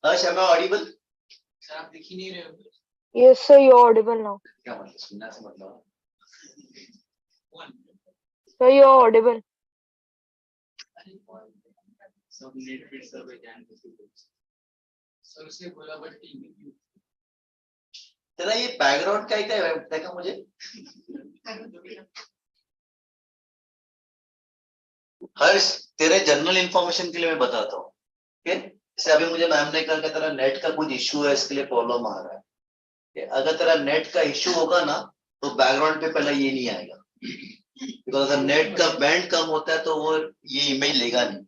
Harsh, am I audible? Sir आप दिख ही नहीं रहे हो. Yes, sir, you're audible now. क्या मतलब सुनना से मतलब? Sir, you're audible. सब नेट फिट सर्वे जान सर से बोला बट टीम तेरा ये बैकग्राउंड क्या है देखा मुझे. हर्ष, तेरे जनरल इंफॉर्मेशन के लिए मैं बताता हूँ. जैसे अभी मुझे मैम ने कहा कि तेरा नेट का कुछ इश्यू है, इसके लिए प्रॉब्लम आ रहा है. अगर तेरा नेट का इश्यू होगा ना तो बैकग्राउंड पे पहले ये नहीं आएगा. तो अगर नेट का बैंड कम होता है तो वो ये इमेज लेगा नहीं.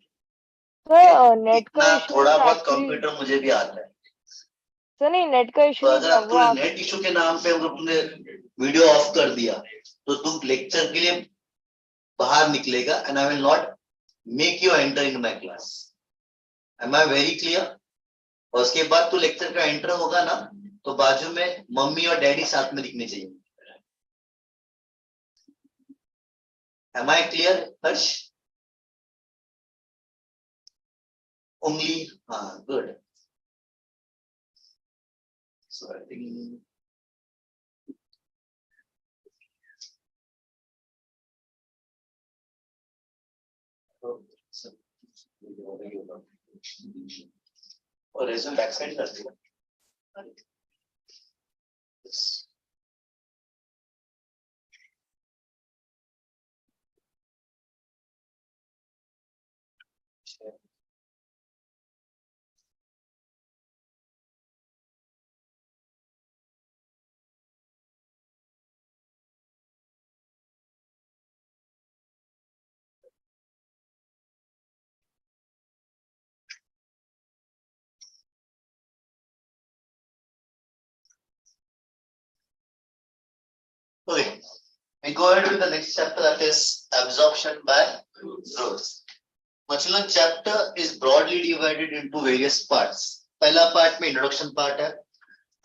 सर नेट का इतना इशू थोड़ा बहुत एक्चुअली कंप्यूटर मुझे भी आता है. सर नहीं नेट का तो इशू अगर अब तूने नेट इशू के नाम पे अगर तूने वीडियो ऑफ कर दिया तो तू लेक्चर के लिए बाहर निकलेगा and I will not make you enter in my class. Am I very clear? और उसके बाद तू लेक्चर का एंटर होगा ना तो बाजू में मम्मी और डैडी साथ में दिखने चाहिए. Am I clear Harsh? Only हाँ गुड. So I think और रेज्यूम बैक साइड कर दिया. Okay, we go ahead with the next chapter, that is absorption by roots. Machlan chapter is broadly divided into various parts. पहला part में introduction part है,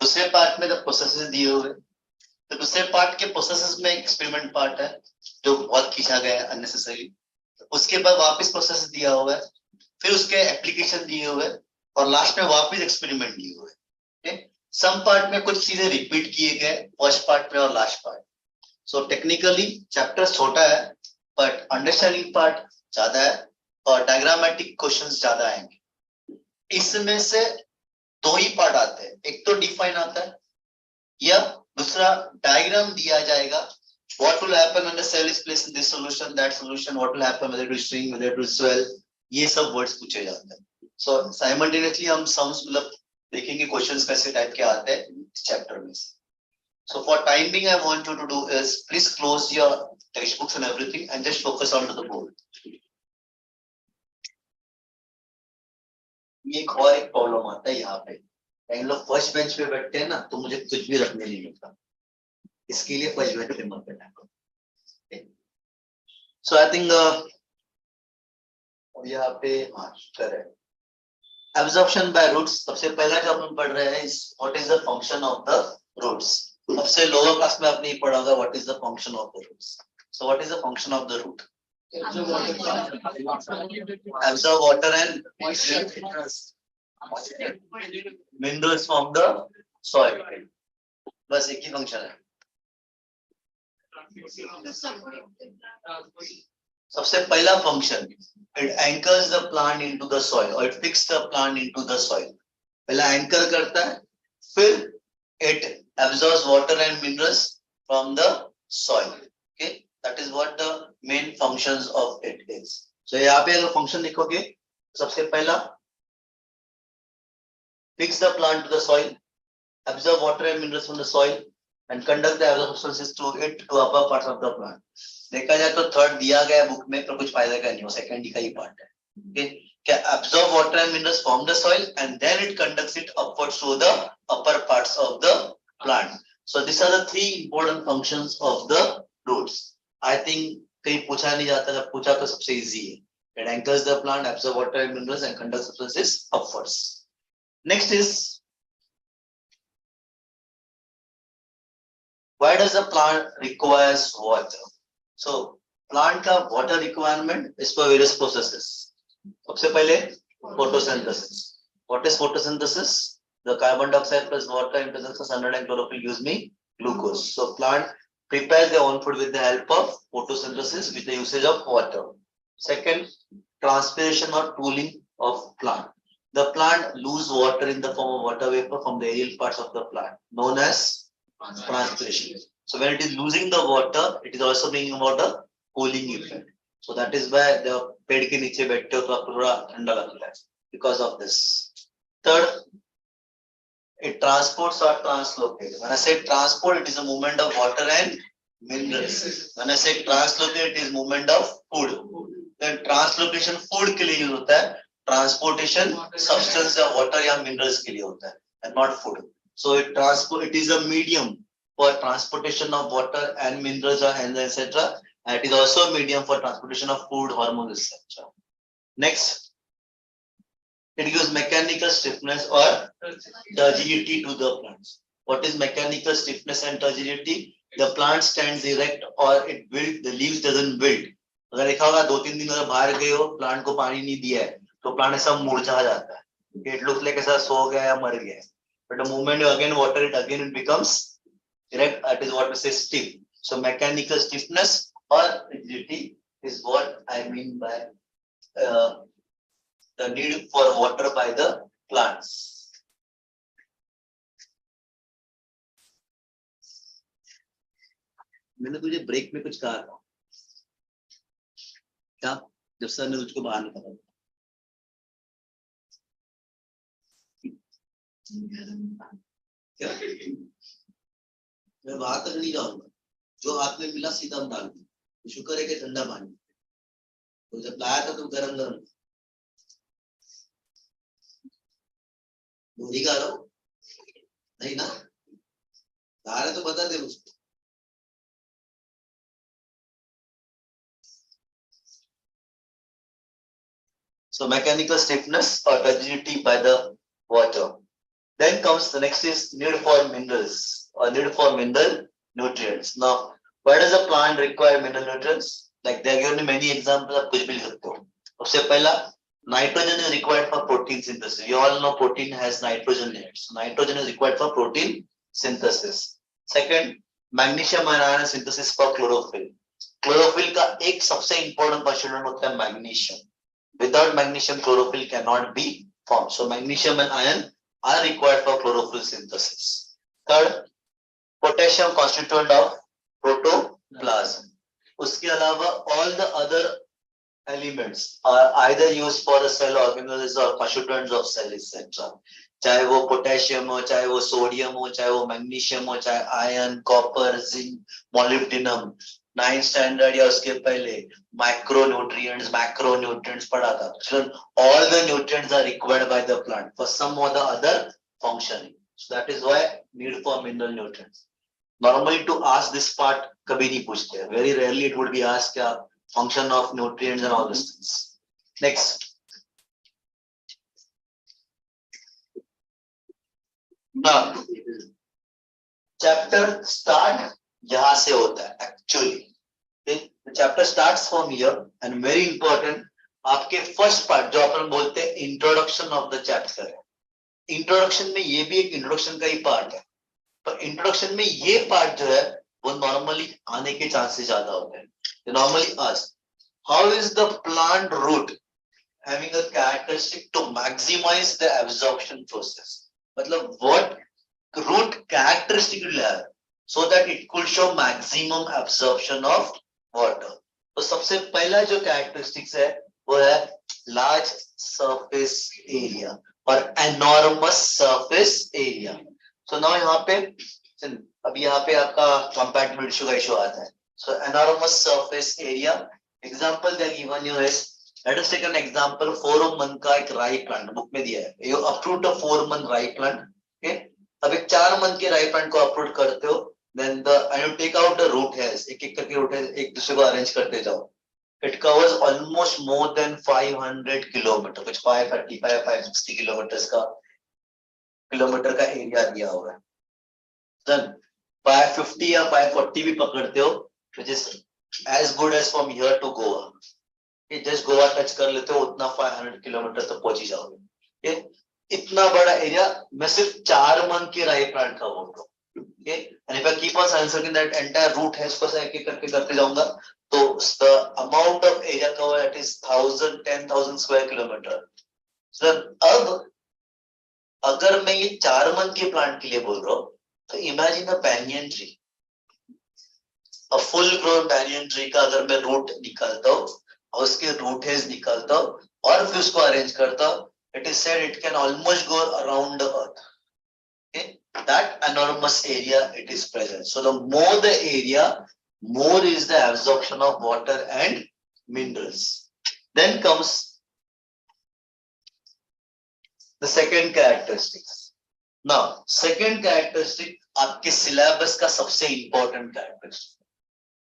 दूसरे part में the processes दिए हुए, तो दूसरे पार्ट के प्रोसेसेस में एक्सपेरिमेंट पार्ट है जो बहुत खींचा गया है अननेसेसरी. उसके बाद वापस प्रोसेस दिया हुआ है, फिर उसके एप्लीकेशन दिए हुए और लास्ट में वापस एक्सपेरिमेंट दिए हुए. सम पार्ट में कुछ चीजें रिपीट किए गए फर्स्ट पार्ट में और last part. So technically chapter छोटा है बट अंडरस्टैंडिंग पार्ट ज्यादा है और डायग्रामेटिक क्वेश्चंस ज्यादा आएंगे. इसमें से दो ही पार्ट आते हैं, एक तो डिफाइन आता है या दूसरा डायग्राम दिया जाएगा. What will happen when the cell is placed in this solution, that solution, what will happen whether it is string, whether it is swell, ये सब वर्ड्स पूछे जाते हैं. सो साइमल्टेनियसली हम सम्स मतलब देखेंगे क्वेश्चंस कैसे टाइप के आते हैं इस चैप्टर में. So for time being, I want you to do is please close your textbooks and everything and just focus on the board. ये एक और एक प्रॉब्लम आता है यहाँ पे, कई लोग फर्स्ट बेंच पे बैठते हैं ना तो मुझे कुछ भी रखने नहीं मिलता, इसके लिए फर्स्ट बेंच पे मत बैठना. सो आई थिंक यहाँ पे हाँ करेक्ट. एब्जॉर्प्शन बाय रूट्स, सबसे पहला जो हम पढ़ रहे हैं is what is the function of the roots. सबसे लोअर क्लास में आपने पढ़ा होगा what is the function of the roots. So what is the function of the root? Absorb water and minerals from the soil. बस एक ही function है. सबसे पहला function, it anchors the plant into the soil or it fixes the plant into the soil. पहला anchor करता है, फिर it absorbs water and minerals from the soil. Okay, that is what the main functions of it is. So यहाँ पे अगर function लिखोगे, सबसे पहला fix the plant to the soil, absorb water and minerals from the soil and conduct the absorption substances to it to upper parts of the plant. देखा जाए तो third दिया गया बुक में पर कुछ फायदा का नहीं हो, सेकंड का ही पार्ट है. Okay, क्या absorb water and minerals from the soil and then it conducts it upwards to the upper parts of the plant. So these are the three important functions of the roots. I think कहीं पूछा नहीं जाता, जब पूछा तो सबसे easy है. It anchors the plant, absorbs water and minerals and conducts substances upwards. Next is, why does the plant requires water? So plant का water requirement is for various processes. सबसे पहले photosynthesis. What is photosynthesis? The carbon dioxide plus water into the sunlight and chlorophyll gives me glucose. So plant prepares their own food with the help of photosynthesis with the usage of water. Second, transpiration or cooling of plant. The plant lose water in the form of water vapor from the aerial parts of the plant, known as transpiration. So when it is losing the water, it is also bringing about the cooling effect. So that is why the पेड़ के नीचे बैठते हो तो आपको थोड़ा ठंडा लगता है because of this. Third, it transports or translocates. When I say transport, it is a movement of water and minerals. When I say translocate, it is movement of food. Then translocation food के लिए use होता है. Transportation substance या water या minerals के लिए होता है and not food. So it is a medium for transportation of water and minerals or enzymes, etc. And it is also a medium for transportation of food, hormones, etc. Next, it gives mechanical stiffness or turgidity to the plants. What is mechanical stiffness and turgidity? The plant stands erect or it build, the leaves doesn't build. अगर देखा होगा 2-3 दिन अगर बाहर गए हो, plant को पानी नहीं दिया है, तो प्लांट ऐसा मुरझा जाता है. It looks like ऐसा सो गया या मर गया. But the moment you again water it, again it becomes erect. That is what we say stiff. So mechanical stiffness or rigidity is what I mean by the need for water by the plants. मैंने तुझे break में कुछ कहा था क्या जब sir ने तुझको बाहर निकाला क्या मैं बाहर तक नहीं जाऊंगा जो हाथ में मिला सीधा डाल दूं शुक्र है कि ठंडा पानी तो जब लाया था तो गरम गरम गोली खा रहा हूं नहीं ना खा रहे तो बता दे मुझको So mechanical stiffness or rigidity by the water. Then comes the next is need for minerals or need for mineral nutrients. Now, why does a plant require mineral nutrients? Like they are given many examples of कुछ भी लिख सकते हो. सबसे पहला nitrogen is required for protein synthesis. You all know protein has nitrogen in it. So nitrogen is required for protein synthesis. Second, magnesium and iron synthesis for chlorophyll. Chlorophyll का एक सबसे important constituent होता है magnesium. Without magnesium, chlorophyll cannot be formed. So magnesium and iron are required for chlorophyll synthesis. Third, potassium constituent of protoplasm. उसके अलावा all the other elements are either used for the cell organelles or constituents of cell, etc. चाहे वो potassium हो, चाहे वो sodium हो, चाहे वो magnesium हो, चाहे iron, copper, zinc, molybdenum. 9th standard या उसके पहले macronutrients पढ़ा था. Children, all the nutrients are required by the plant for some or the other functioning. So that is why need for mineral nutrients. Normally to ask this part कभी नहीं पूछते. Very rarely it would be asked function of nutrients and all these things. Next. Now, chapter start यहाँ से होता है actually. Okay? The chapter starts from here and very important. आपके first part जो अपन बोलते हैं introduction of the chapter है. Introduction में ये भी एक introduction का ही part है. पर introduction में ये part जो है वो normally आने के chances ज्यादा होते हैं. They normally ask, how is the plant root having a characteristic to maximize the absorption process? मतलब what root characteristic will have so that it could show maximum absorption of water. तो सबसे पहला जो characteristics है वो है large surface area और enormous surface area. So now यहाँ पे अभी यहाँ पे आपका compatibility का issue आता है. So enormous surface area. Example they are given you is, let us take an example 4 month का एक rye plant book में दिया है. You uproot a 4 month rye plant. Okay. अब एक 4 month के rye plant को uproot करते हो. Then and you take out the root hairs. एक करके root hairs एक दूसरे को arrange करते जाओ. It covers almost more than 500 kilometers, which 535, 560 kilometers का area दिया हुआ है. Then 550 या 540 भी पकड़ते हो, which is as good as from here to Goa. ये just Goa touch कर लेते हो उतना 500 kilometers तक पहुंच ही जाओगे. Okay? इतना बड़ा एरिया मैं सिर्फ 4 मंथ के राई प्लांट का बोल रहा हूँ. Okay, and if I keep on answering that entire route है, इसको से एक-एक करके करते जाऊंगा, तो the amount of area cover that is 10,000 square kilometer. So अब अगर मैं ये 4 मंथ के प्लांट के लिए बोल रहा हूँ, तो imagine a banyan tree, a full grown banyan tree का अगर मैं रूट निकालता हूँ और उसके रूट हेज निकालता हूँ और फिर उसको अरेंज करता हूँ, it is said it can almost go around the earth. Okay, that enormous area it is present. So the more the area, more is the absorption of water and minerals. Then comes the second characteristics. Now, second characteristic आपके syllabus का सबसे important characteristic.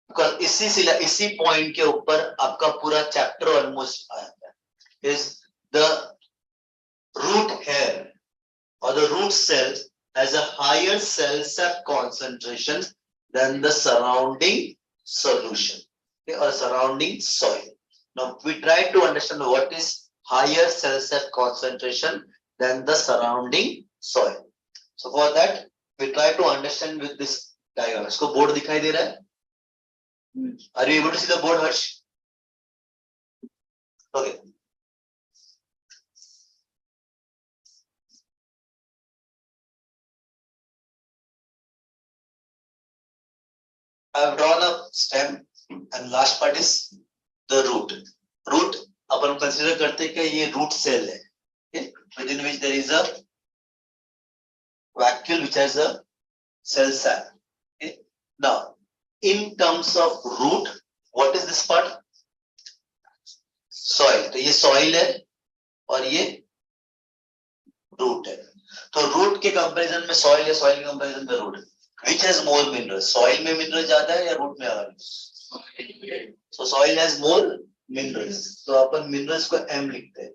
Because इसी point के ऊपर आपका पूरा chapter almost आया है. Is the root hair or the root cell has a higher cell sap concentration than the surrounding solution, okay, or surrounding soil. Now we try to understand what is higher cell sap concentration than the surrounding soil. So for that we try to understand with this diagram. इसको board दिखाई दे रहा है? Are you able to see the board, Harsh? Okay. I have drawn a stem and last part is the root. Root upon consider करते हैं कि ये root cell है, okay, within which there is a vacuole which has a cell sap. Okay. Now, in terms of root, what is this part? Soil. तो ये soil है और ये root है. तो root के comparison में soil है, soil के comparison में root. Which has more minerals? Soil में mineral ज्यादा है या root में ज्यादा? So soil has more minerals. तो अपन minerals को M लिखते हैं.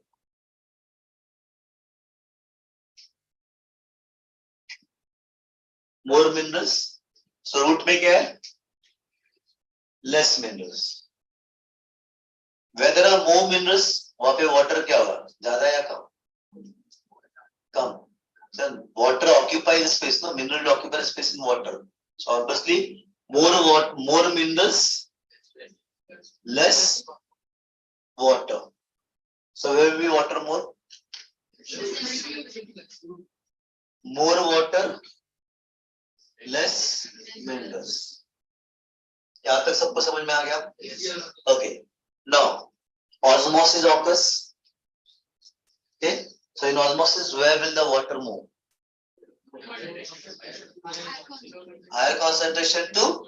More minerals. So root में क्या है? Less minerals. Where there are more minerals, वहाँ पे water क्या होगा? ज्यादा या कम? Come. Then water occupies space, no? Mineral occupies space in water. So obviously more minerals, less water. So where will be water more? More water, less minerals. यहाँ तक सबको समझ में आ गया? Okay. Now osmosis occurs. Okay. So in osmosis, where will the water move? Higher concentration to?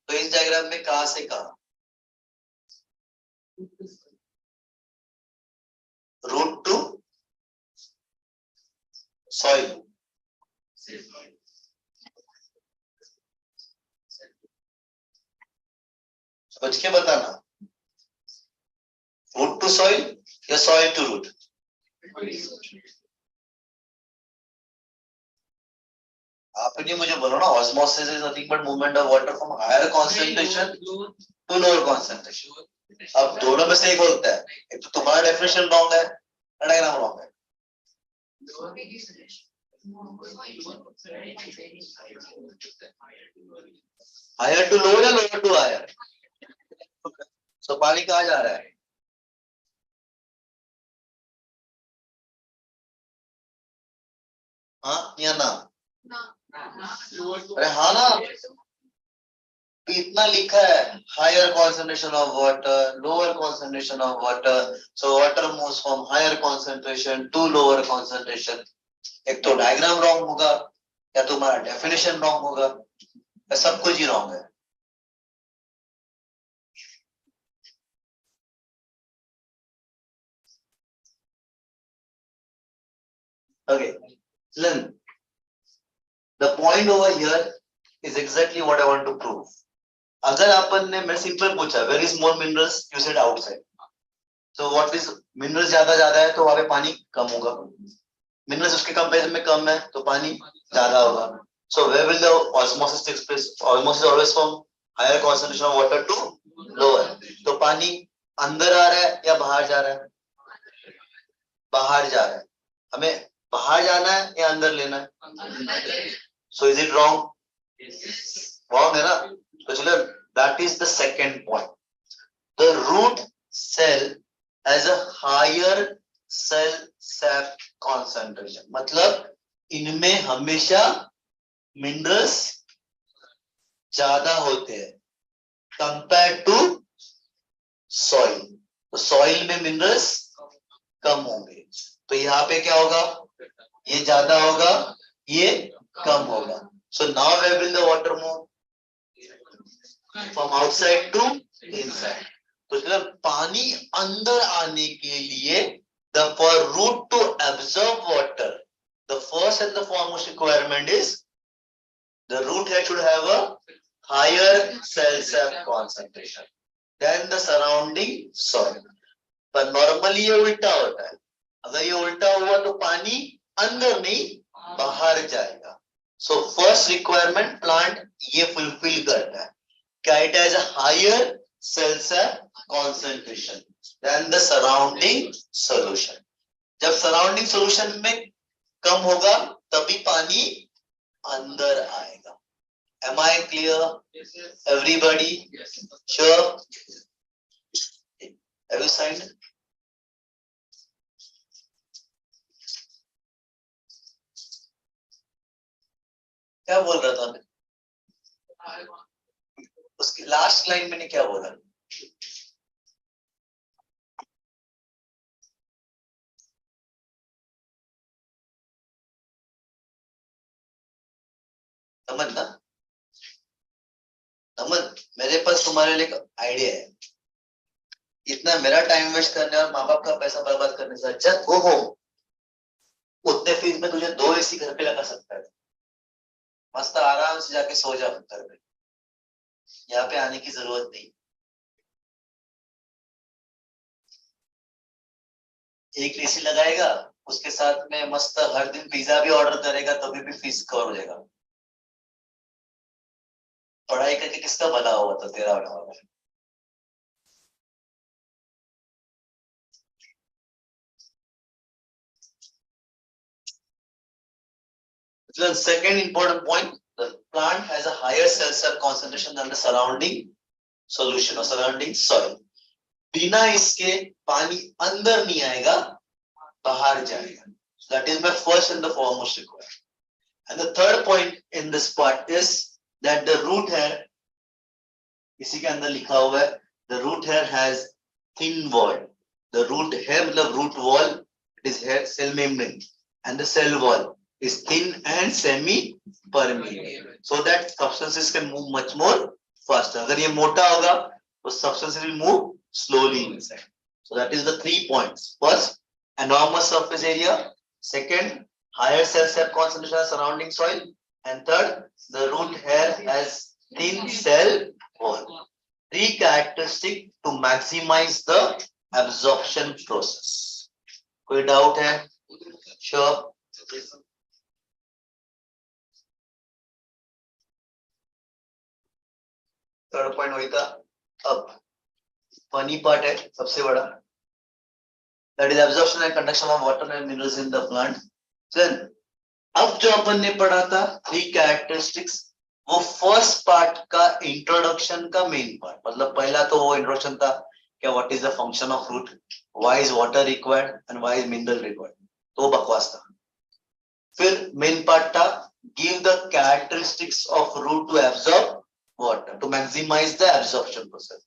तो इस diagram में कहाँ से कहाँ? Root to soil. समझ के बताना. Root to soil या soil to root? आपने मुझे बोला ना, osmosis is nothing but movement of water from higher concentration to lower concentration. अब दोनों में से एक होता है. एक तो तुम्हारा definition wrong है, डायग्राम wrong है. Higher to lower या lower to higher? So पानी कहाँ जा रहा है? हाँ या ना? अरे हाँ ना, तो इतना लिखा है higher concentration of water, lower concentration of water, so water moves from higher concentration to lower concentration. एक तो डायग्राम रॉन्ग होगा या तुम्हारा डेफिनेशन रॉन्ग होगा या सब कुछ ही रॉन्ग है. Okay, then the point over here is exactly what I want to prove. अगर अपन ने, मैं सिंपल पूछा, where is more minerals? You said outside. So what is minerals ज्यादा है तो वहाँ पे पानी कम होगा. Minerals उसके कंपैरिजन में कम है तो पानी ज्यादा होगा. So where will the osmosis take place? Osmosis always from higher concentration of water to lower. तो पानी अंदर आ रहा है या बाहर जा रहा है? बाहर जा रहा है. हमें बाहर जाना है या अंदर लेना है? So is it wrong? Wrong है ना? तो चलो, that is the second point. The root cell has a higher cell sap concentration. मतलब इनमें हमेशा मिनरल्स ज्यादा होते हैं कंपेयर टू सॉइल. तो सॉइल में मिनरल्स कम होंगे. तो यहाँ पे क्या होगा? ये ज्यादा होगा, ये कम होगा. So now where will the water move? From outside to inside. तो मतलब पानी अंदर आने के लिए the for root to absorb water, the first and the foremost requirement is the root head should have a higher cell sap concentration than the surrounding soil. पर normally ये उल्टा होता है. अगर ये उल्टा हुआ तो पानी अंदर नहीं बाहर जाएगा. सो फर्स्ट रिक्वायरमेंट प्लांट ये फुलफिल करता है. क्या? It has a higher cell sap concentration than the surrounding solution. जब सराउंडिंग सॉल्यूशन में कम होगा तभी पानी अंदर आएगा. Am I clear? Everybody? Sure? Have you signed? क्या बोल रहा था मैं? उसकी लास्ट लाइन मैंने क्या बोला? समझ ना? समझ? मेरे पास तुम्हारे लिए आइडिया है. इतना मेरा टाइम वेस्ट करने और माँ बाप का पैसा बर्बाद करने से अच्छा वो हो. उतने फीस में तुझे 2 AC घर पे लगा सकता है. मस्त आराम से जाके सो जा घर पे. यहाँ पे आने की जरूरत नहीं. एक AC लगाएगा, उसके साथ में मस्त हर दिन पिज्जा भी ऑर्डर करेगा तभी भी फीस कवर हो जाएगा. पढ़ाई करके किसका भला हुआ था? तेरा होगा. The second important point, the plant has a higher cell sap concentration than the surrounding solution or surrounding soil. बिना इसके पानी अंदर नहीं आएगा, बाहर जाएगा. So that is my first and the foremost requirement. And the third point in this part is that the root hair, इसी के अंदर लिखा हुआ है, the root hair has thin wall. The root hair मतलब root wall, it is hair cell membrane, and the cell wall is thin and semi permeable, so that substances can move much more faster. अगर ये मोटा होगा तो substances will move slowly inside. So that is the 3 points. First, enormous surface area. Second, higher cell sap concentration surrounding soil. And third, the root hair has thin cell wall. 3 characteristics to maximize the absorption process. कोई doubt है? Sure. Third point वही था. अब funny part है सबसे बड़ा, that is absorption and conduction of water and minerals in the plant. अब जो अपन ने पढ़ा था 3 कैरेक्टरिस्टिक्स, वो फर्स्ट पार्ट का इंट्रोडक्शन का मेन पार्ट. मतलब पहला तो वो इंट्रोडक्शन था क्या what is the function of root, why is water required and why is mineral required. तो बकवास था. फिर मेन पार्ट था give the characteristics of root to absorb water to maximise the absorption process.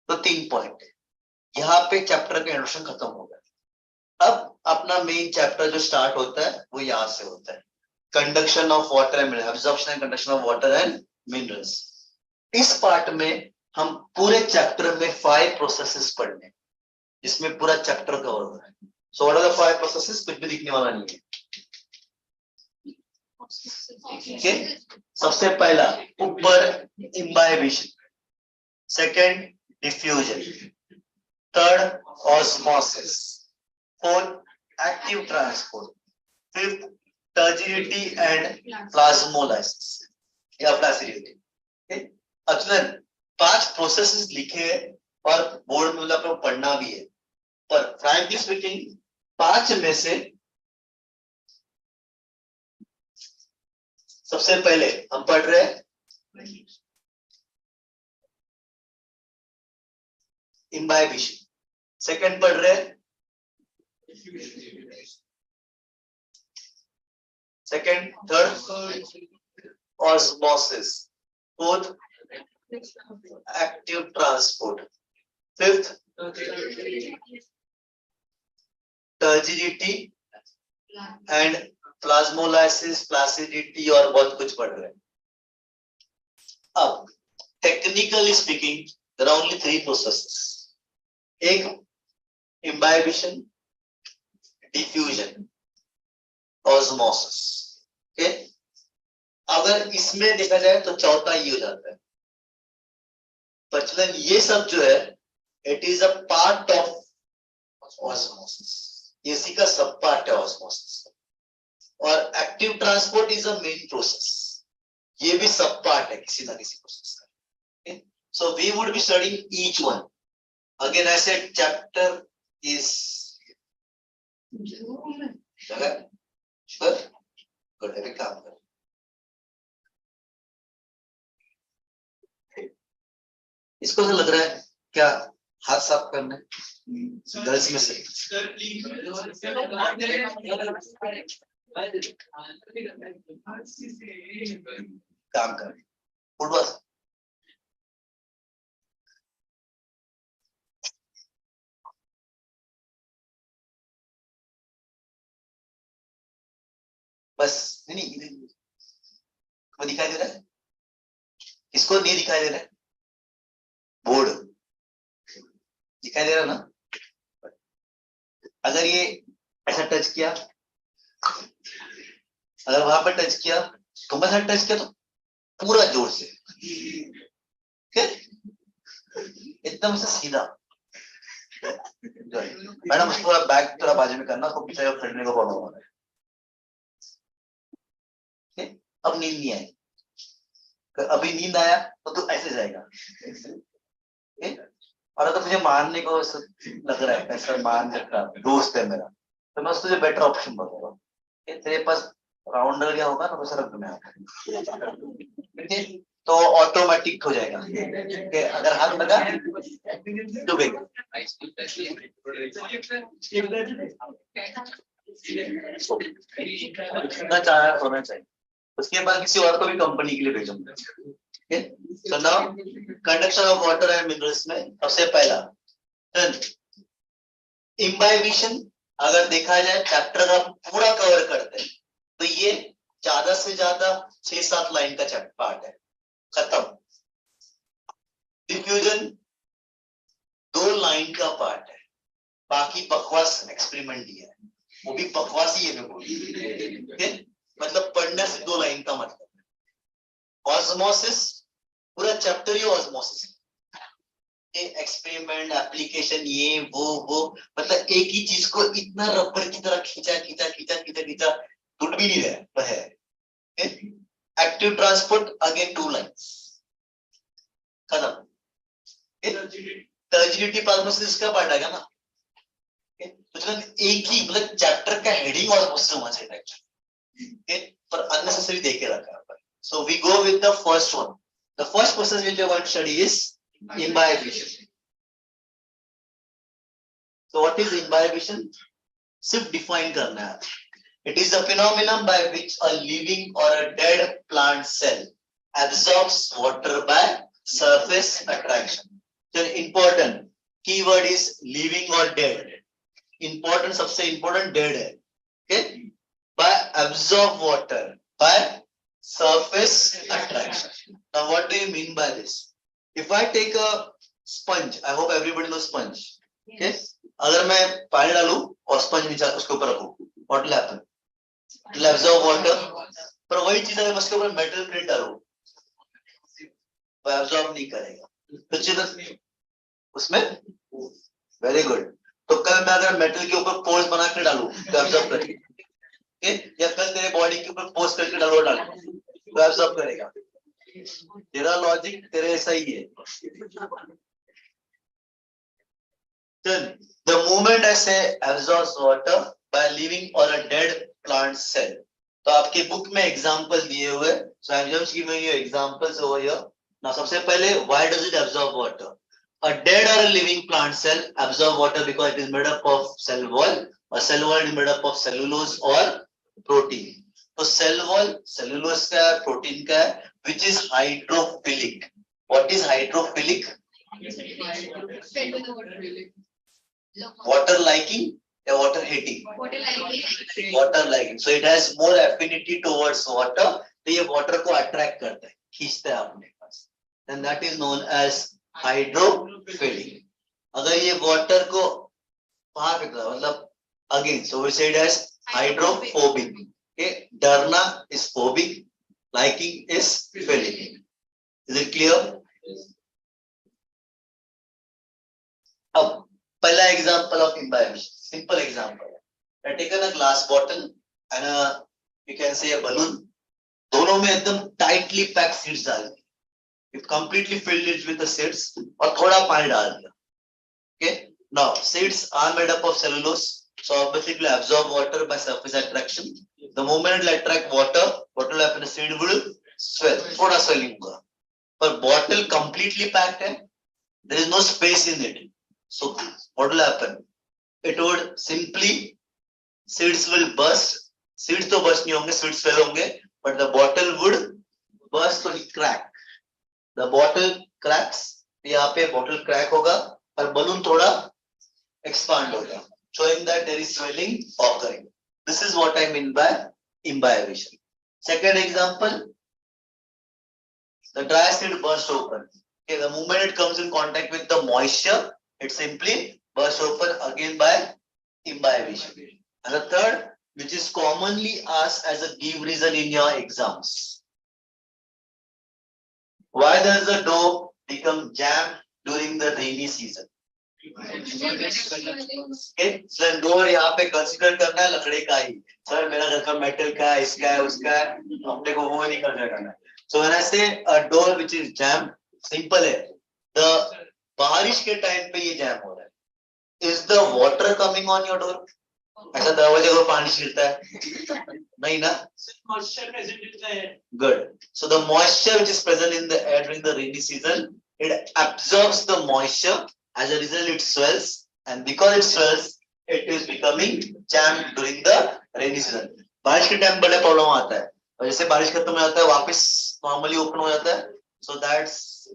तो 3 point है. यहाँ पे chapter का इंट्रोडक्शन खत्म हो गया. अब अपना मेन चैप्टर जो स्टार्ट होता है वो यहाँ से होता है, conduction of water and minerals, absorption and conduction of water and minerals. इस पार्ट में हम पूरे चैप्टर में 5 प्रोसेसेस पढ़ने, जिसमें पूरा चैप्टर कवर हो रहा है. So what are the 5 processes? कुछ भी दिखने वाला नहीं है. ठीक है. सबसे पहला ऊपर imbibition, second diffusion, third osmosis, fourth active transport, fifth turgidity and plasmolysis या प्लासिडिटी. अचलन 5 प्रोसेसेस लिखे हैं और बोर्ड में मतलब पढ़ना भी है, पर फ्रैंकली स्पीकिंग 5 में से सबसे पहले हम पढ़ रहे हैं इम्बाइबिशन, सेकंड पढ़ रहे हैं second, third osmosis, fourth active transport, fifth turgidity and plasmolysis, flaccidity और बहुत कुछ पढ़ रहे हैं। अब technically speaking there are only 3 processes, एक इम्बाइबिशन, डिफ्यूजन, ऑस्मोसिस। ओके, अगर इसमें देखा जाए तो चौथा ये हो जाता है प्रचलन। ये सब जो है it is a part of osmosis, इसी का सब पार्ट है ऑस्मोसिस। और active transport is a main process, ये भी सब पार्ट है किसी ना किसी प्रोसेस का। So we would be studying each one. Again I said chapter is sure good, अभी काम कर। इसको तो लग रहा है क्या हाथ साफ करना है गर्ल्स में से? काम कर फुटबॉल। बस नहीं वो दिखाई दे रहा है, इसको नहीं दिखाई दे रहा है, बोर्ड दिखाई दे रहा ना? अगर ये ऐसा टच किया, अगर वहां पर टच किया, कमर से टच किया तो पूरा जोर से, एकदम से सीधा। मैडम उसको बैग थोड़ा बाजू में करना, उसको पीछे खरीदने को प्रॉब्लम हो रहा है। अब नींद नहीं आई, अभी नींद आया तो ऐसे जाएगा। और अगर तुझे मारने को लग रहा है, ऐसा मान सकता दोस्त है मेरा, तो मैं तुझे बेटर ऑप्शन बताऊंगा। तेरे पास राउंडर या होगा ना तो सर में तो ऑटोमेटिक हो जाएगा कि अगर हाथ लगा डूबेगा। इतना चार्ज होना चाहिए, उसके बाद किसी और को भी कंपनी के लिए भेजूंगा। So now conduction of water and minerals में सबसे पहला इम्बाइबिशन, अगर देखा जाए चैप्टर का पूरा कवर करते हैं तो ये ज्यादा से ज्यादा 6-7 लाइन का चैप्टर पार्ट है, खत्म। डिफ्यूजन 2 लाइन का पार्ट है, बाकी बकवास एक्सपेरिमेंट ही है, वो भी बकवास ही है मैं बोल, मतलब पढ़ने से 2 लाइन का मतलब है। ऑस्मोसिस पूरा चैप्टर ही ऑस्मोसिस, एक्सपेरिमेंट एप्लीकेशन ये वो मतलब एक ही चीज को इतना रबर की तरह खींचा खींचा खींचा खींचा खींचा टूट भी नहीं रहा है। एक्टिव ट्रांसपोर्ट अगेन 2 लाइन्स, खत्म। टर्जिडिटी प्लाज्मोसिस का पार्ट आ गया ना, तो एक ही मतलब चैप्टर का हेडिंग ऑस्मोसिस होना चाहिए एक्चुअली, पर अननेसेसरी देके रखा है। So we go with the first one. The first process which we want to study is imbibition. So what is imbibition? सिर्फ define करना है। It is the phenomenon by which a living or a dead plant cell absorbs water by surface attraction. So important keyword is living or dead. Important, सबसे important dead है, okay? By absorb water by surface attraction. Now what do you mean by this? If I take a sponge, I hope everybody knows sponge, okay? अगर मैं पानी डालूं और sponge नीचे उसके ऊपर रखूं, what will happen? It will absorb water. पर वही चीज अगर मैं उसके ऊपर मेटल प्लेट डालूं, वो absorb नहीं करेगा। तो चीज उसमें वेरी गुड। तो कल मैं अगर मेटल के ऊपर पोर्स बना कर डालूं तो absorb करेगा, okay? या कल तेरे बॉडी के ऊपर पोर्स करके डालूं तो absorb करेगा। तेरा लॉजिक तेरे ऐसा ही है। Then the moment I say absorbs water by living or a dead plant cell, तो आपके बुक में एग्जांपल दिए हुए, so I'm just giving you examples over here. Now सबसे पहले, why does it absorb water? A dead or a living plant cell absorb water because it is made up of cell wall. A cell wall is made up of cellulose or protein. तो cell wall cellulose का है, protein का है, which is hydrophilic. What is hydrophilic? Water liking or water hating? Water liking. So it has more affinity towards water. तो ये water को attract करता है, खींचता है अपने पास. And that is known as hydrophilic. अगर ये water को बाहर फेंकता है, मतलब again, so we say it as hydrophobic. Okay, डरना is phobic, liking is philic. Is it clear? अब पहला example of imbibition, simple example. I taken a glass bottle and you can say a balloon. दोनों में एकदम tightly packed seeds डाल दिए. You completely filled it with the seeds और थोड़ा पानी डाल दिया. Okay. Now seeds are made up of cellulose, so obviously it will absorb water by surface attraction. The moment it will attract water, what will happen? The seed will swell. थोड़ा swelling होगा. But bottle completely packed है. There is no space in it. So what will happen? It would simply, seeds will burst. Seeds तो burst नहीं होंगे, seeds swell होंगे, but the bottle would burst or crack. The bottle cracks. यहाँ पे bottle crack होगा और balloon थोड़ा expand होगा, showing that there is swelling occurring. This is what I mean by imbibition. Second example, the dry seed burst open. Okay, the moment it comes in contact with the moisture, it simply bursts open again by imbibition. And the third, which is commonly asked as a give reason in your exams. Why does the dough become jam during the rainy season? Okay, so door यहाँ पे consider करना है लकड़ी का ही. Sir, मेरा घर का metal का है, इसका है, उसका है, अपने को वो नहीं करना है. So when I say a door which is jam, simple है. The बारिश के टाइम पे ये जैम हो रहा है. Is the water coming on your door? ऐसा दरवाजे को पानी छिड़ता है? नहीं ना? Moisture present in the air. Good. So the moisture which is present in the air during the rainy season, it absorbs the moisture. As a result, it swells, and because it swells, it is becoming jam during the rainy season. बारिश के time बड़ा problem आता है. और जैसे बारिश खत्म हो जाता है, वापस नॉर्मली ओपन हो जाता है. So that's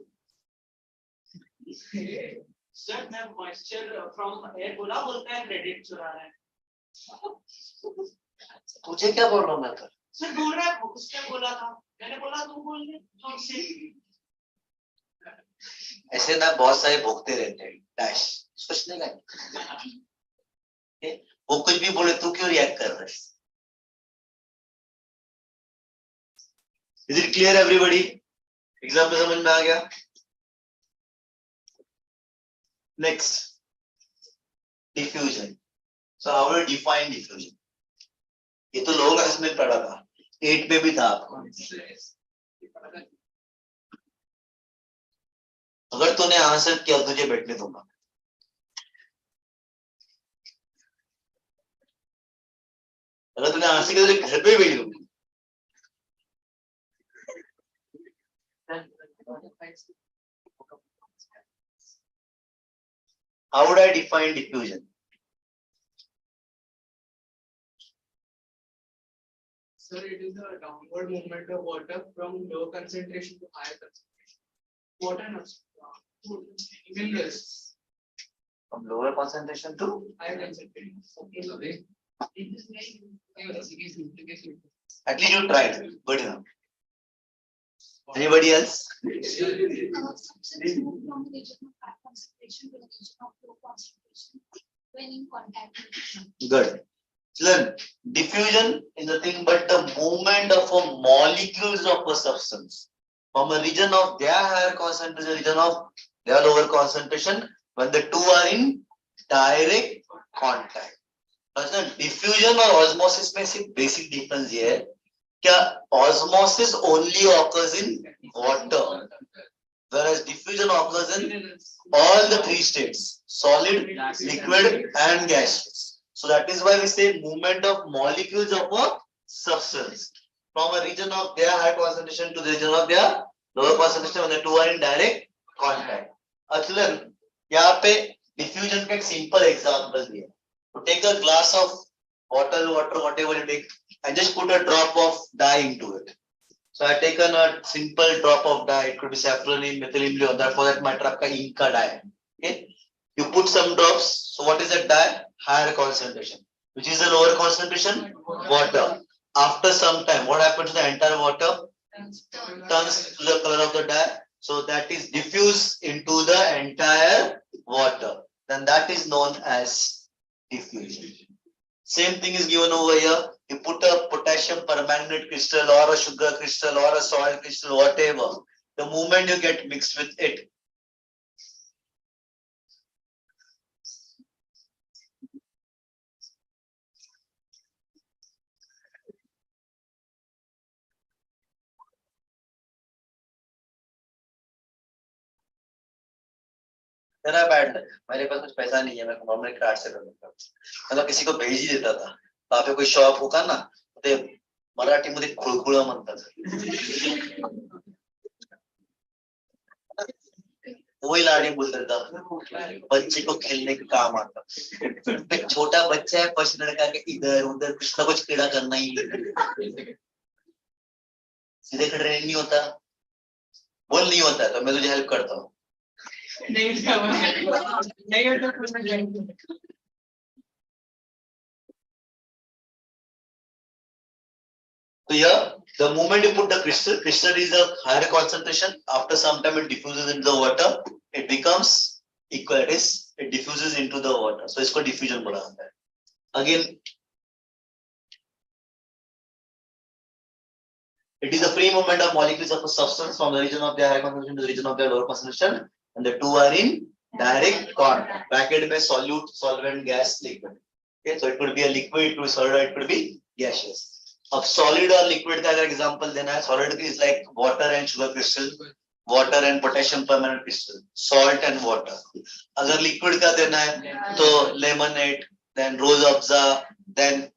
Sir, मैं moisture from air बोलता है credit चुरा रहा है. तुझे क्या बोल रहा हूँ मैं तो? सर बोल रहा है, उसने बोला था, मैंने बोला तू बोल ले, तुमसे. ऐसे ना बहुत सारे भोगते रहते हैं. डैश सोचने का. वो कुछ भी बोले तू क्यों रिएक्ट कर रहा है? Is it clear everybody? Example समझ में आ गया? Next, diffusion. So how do you define diffusion? ये तो लोग इसमें पढ़ा था, 8 में भी था आपको. अगर तूने आंसर किया तुझे बैठने दूंगा. अगर तूने आंसर किया तुझे घर पे भेज दूंगा. How would I define diffusion? Sir, it is a downward movement of water from low concentration to higher concentration. Water minerals. From lower concentration to Higher concentration. at least you tried. Good enough. Anybody else? Substances move from the region of high concentration to the region of low concentration when in contact. Good. Learn diffusion is nothing but the movement of a molecules of a substance from a region of their higher concentration, region of their lower concentration, when the two are in direct contact. Diffusion और osmosis में सिर्फ basic difference ये है क्या osmosis only occurs in water, whereas diffusion occurs in all the three states: solid, liquid, and gaseous. So that is why we say movement of molecules of a substance from a region of their high concentration to the region of their lower concentration when the two are in direct contact. Achlan, यहाँ पे diffusion का एक simple example दिया. To take a glass of bottle water, whatever you take, and just put a drop of dye into it. So I taken a simple drop of dye. It could be saffron, methylene, or that for that matter, आपका ink का dye. Okay. You put some drops. So what is that dye? Higher concentration. Which is the lower concentration? Water. After some time, what happens to the entire water? Turns to the color of the dye. So that is diffused into the entire water. Then that is known as diffusion. Same thing is given over here. You put a potassium permanganate crystal or a sugar crystal or a salt crystal, whatever. The moment you get mixed with it, तेरा bad luck, मेरे पास कुछ पैसा नहीं है, मैं government card से कर लेता हूँ. मतलब किसी को भेज ही देता था. वहाँ पे कोई शॉप होगा ना, ते मराठी मध्ये खुळखुळा म्हणतात. वही लाड़ी बोलता था, बच्चे को खेलने का काम आता. एक छोटा बच्चा है, फर्स्ट लड़का के इधर उधर कुछ ना कुछ कीड़ा करना ही. सीधे खड़े नहीं होता, बोल नहीं होता, तो मैं तुझे हेल्प करता हूँ. So here, the moment you put the crystal is a higher concentration. After some time, it diffuses into the water. It becomes equal. It diffuses into the water. So it's called diffusion. Again, it is a free movement of molecules of a substance from the region of their high concentration to the region of their lower concentration, and the two are in direct contact. Bracket में solute, solvent, gas, liquid. Okay, so it could be a liquid, it could be solid, it could be gaseous. अब solid और liquid का अगर example देना है, solid is like water and sugar crystal, water and potassium permanganate crystal, salt and water. अगर liquid का देना है तो lemonade, then rose afza, then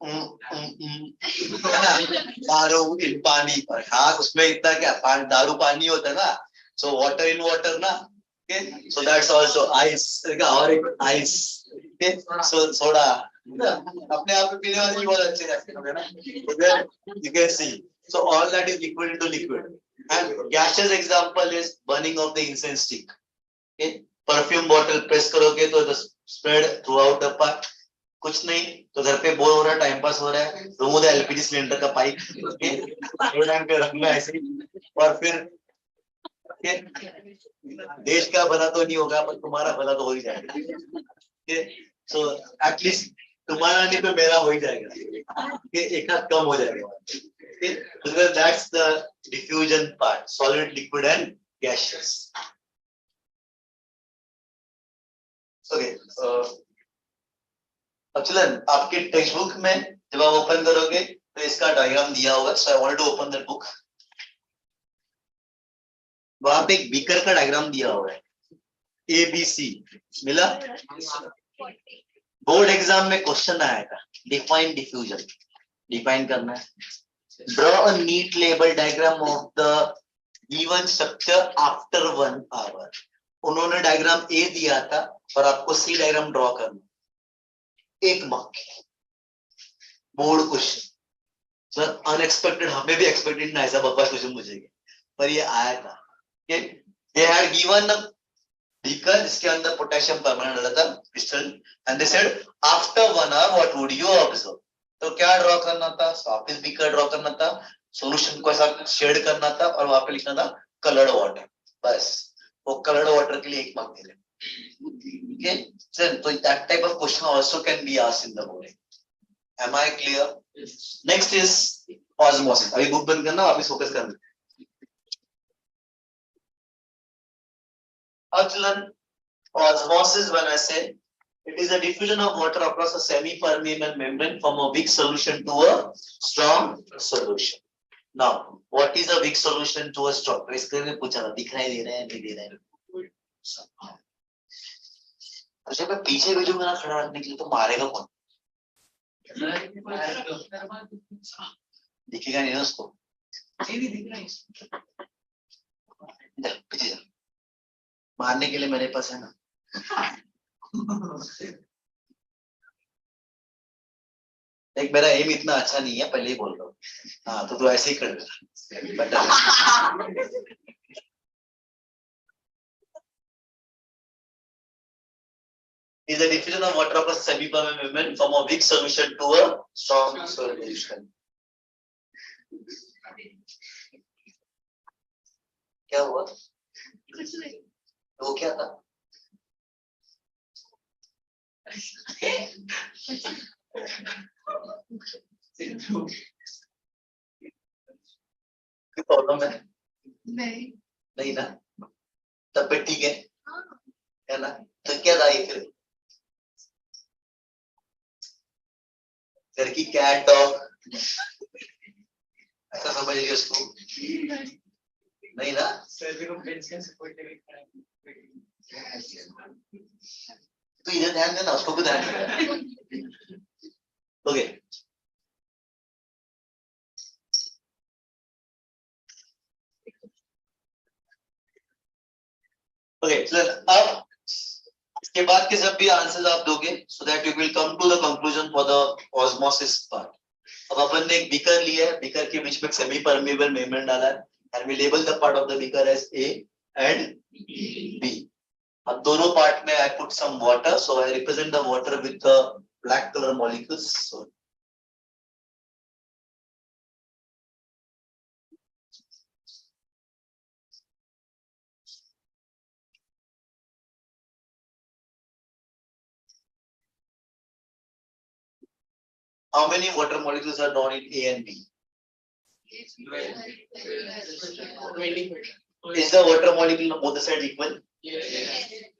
दारू in पानी. और हाँ, उसमें इतना क्या दारू पानी होता है ना, so water in water ना. Okay, so that's also ice. और एक ice. Okay, so soda. अपने आप में पीने वाले भी बहुत अच्छे लगते हैं ना. You can see. So all that is liquid into liquid. And gaseous example is burning of the incense stick. Okay, perfume bottle press करोगे तो the spread throughout the part. कुछ नहीं तो घर पे बोर हो रहा है, टाइम पास हो रहा है, remove the LPG सिलेंडर का पाइप, टाइम पे रखना ऐसे. और फिर देश का भला तो नहीं होगा, पर तुम्हारा भला तो हो ही जाएगा. So at least तुम्हारा नहीं तो मेरा हो ही जाएगा. एक हाथ कम हो जाएगा. Because that's the diffusion part, solid, liquid and gaseous. Okay. Achlan, आपके टेक्स्ट बुक में जब आप ओपन करोगे तो इसका डायग्राम दिया होगा. So I wanted to open that book. वहां पे एक बीकर का डायग्राम दिया हुआ है, ABC मिला. बोर्ड एग्जाम में क्वेश्चन आएगा, डिफाइन डिफ्यूजन. डिफाइन करना है. Draw a neat label diagram of the given structure after 1 hour. उन्होंने डायग्राम ए दिया था और आपको सी डायग्राम ड्रॉ करना. 1 mark board question. Sir unexpected, हमें भी एक्सपेक्टेड ना ऐसा बकवास क्वेश्चन पूछेंगे, पर ये आया था. They had given a beaker जिसके अंदर पोटेशियम परमानेंट डाला था crystal, and they said after 1 hour what would you observe. तो क्या ड्रॉ करना था? वापस बीकर ड्रॉ करना था, सॉल्यूशन को ऐसा शेड करना था और वहां पे लिखना था कलर्ड वाटर. बस वो कलर्ड वाटर के लिए 1 मार्क दे रहे. Okay, so that type of question also can be asked in the board. Am I clear? Next is osmosis. अभी बुक बंद करना, वापस फोकस करना. Achlan, osmosis, when I say it is a diffusion of water across a semi-permeable membrane from a weak solution to a strong solution. Now, what is a weak solution to a strong? इसके लिए पूछा था, दिखाई दे रहा है नहीं दे रहा है. अच्छा, मैं पीछे भेजूंगा ना खड़ा रखने के लिए, तो मारेगा कौन? दिखेगा नहीं ना उसको, ये भी दिख रहा है इसमें। जा पीछे जा, मारने के लिए मेरे पास है ना। देख मेरा एम इतना अच्छा नहीं है, पहले ही बोल रहा हूँ। हाँ तो तू ऐसे ही कर बेटा। Is the diffusion of water of a semi-permeable membrane from a weak solution to a strong solution. क्या हुआ? वो क्या था? कोई प्रॉब्लम है? नहीं। नहीं ना? तब ठीक है ना? तो क्या था ये फिर? घर की कैट डॉग ऐसा समझिए उसको। नहीं ना? सर को बेंच का सपोर्ट लेके खड़ा है। तो इधर ध्यान देना, उसको भी ध्यान देना। ओके ओके सर, अब इसके बाद के सब भी आंसर्स आप दोगे, so that you will come to the conclusion for the osmosis part. अब अपन ने एक बीकर लिया है, बीकर के बीच में एक सेमी परमेबल मेम्ब्रेन डाला है, and we label the part of the beaker as A and B. अब दोनों पार्ट में I put some water, so I represent the water with the black colour molecules. सो how many water molecules are drawn in A and B? 20. Is the water molecule on both the side equal? Yes.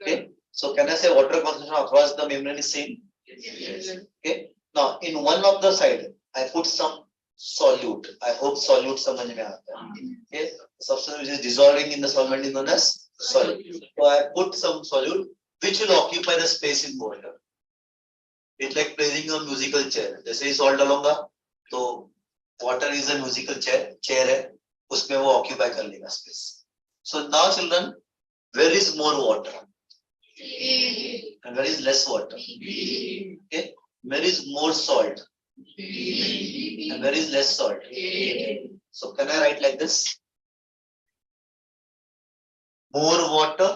Okay. So can I say water concentration across the membrane is same? Yes. Okay. Now in one of the side, I put some solute. I hope solute समझ में आता है. Okay. Substance which is dissolving in the solvent is known as solute. So I put some solute which will occupy the space in water. It's like placing a musical chair. जैसे ही salt डालूंगा, तो water is a musical chair है, उसमें वो occupy कर लेगा space. So now children, where is more water? And where is less water? Okay. Where is more salt? And where is less salt? So can I write like this? More water,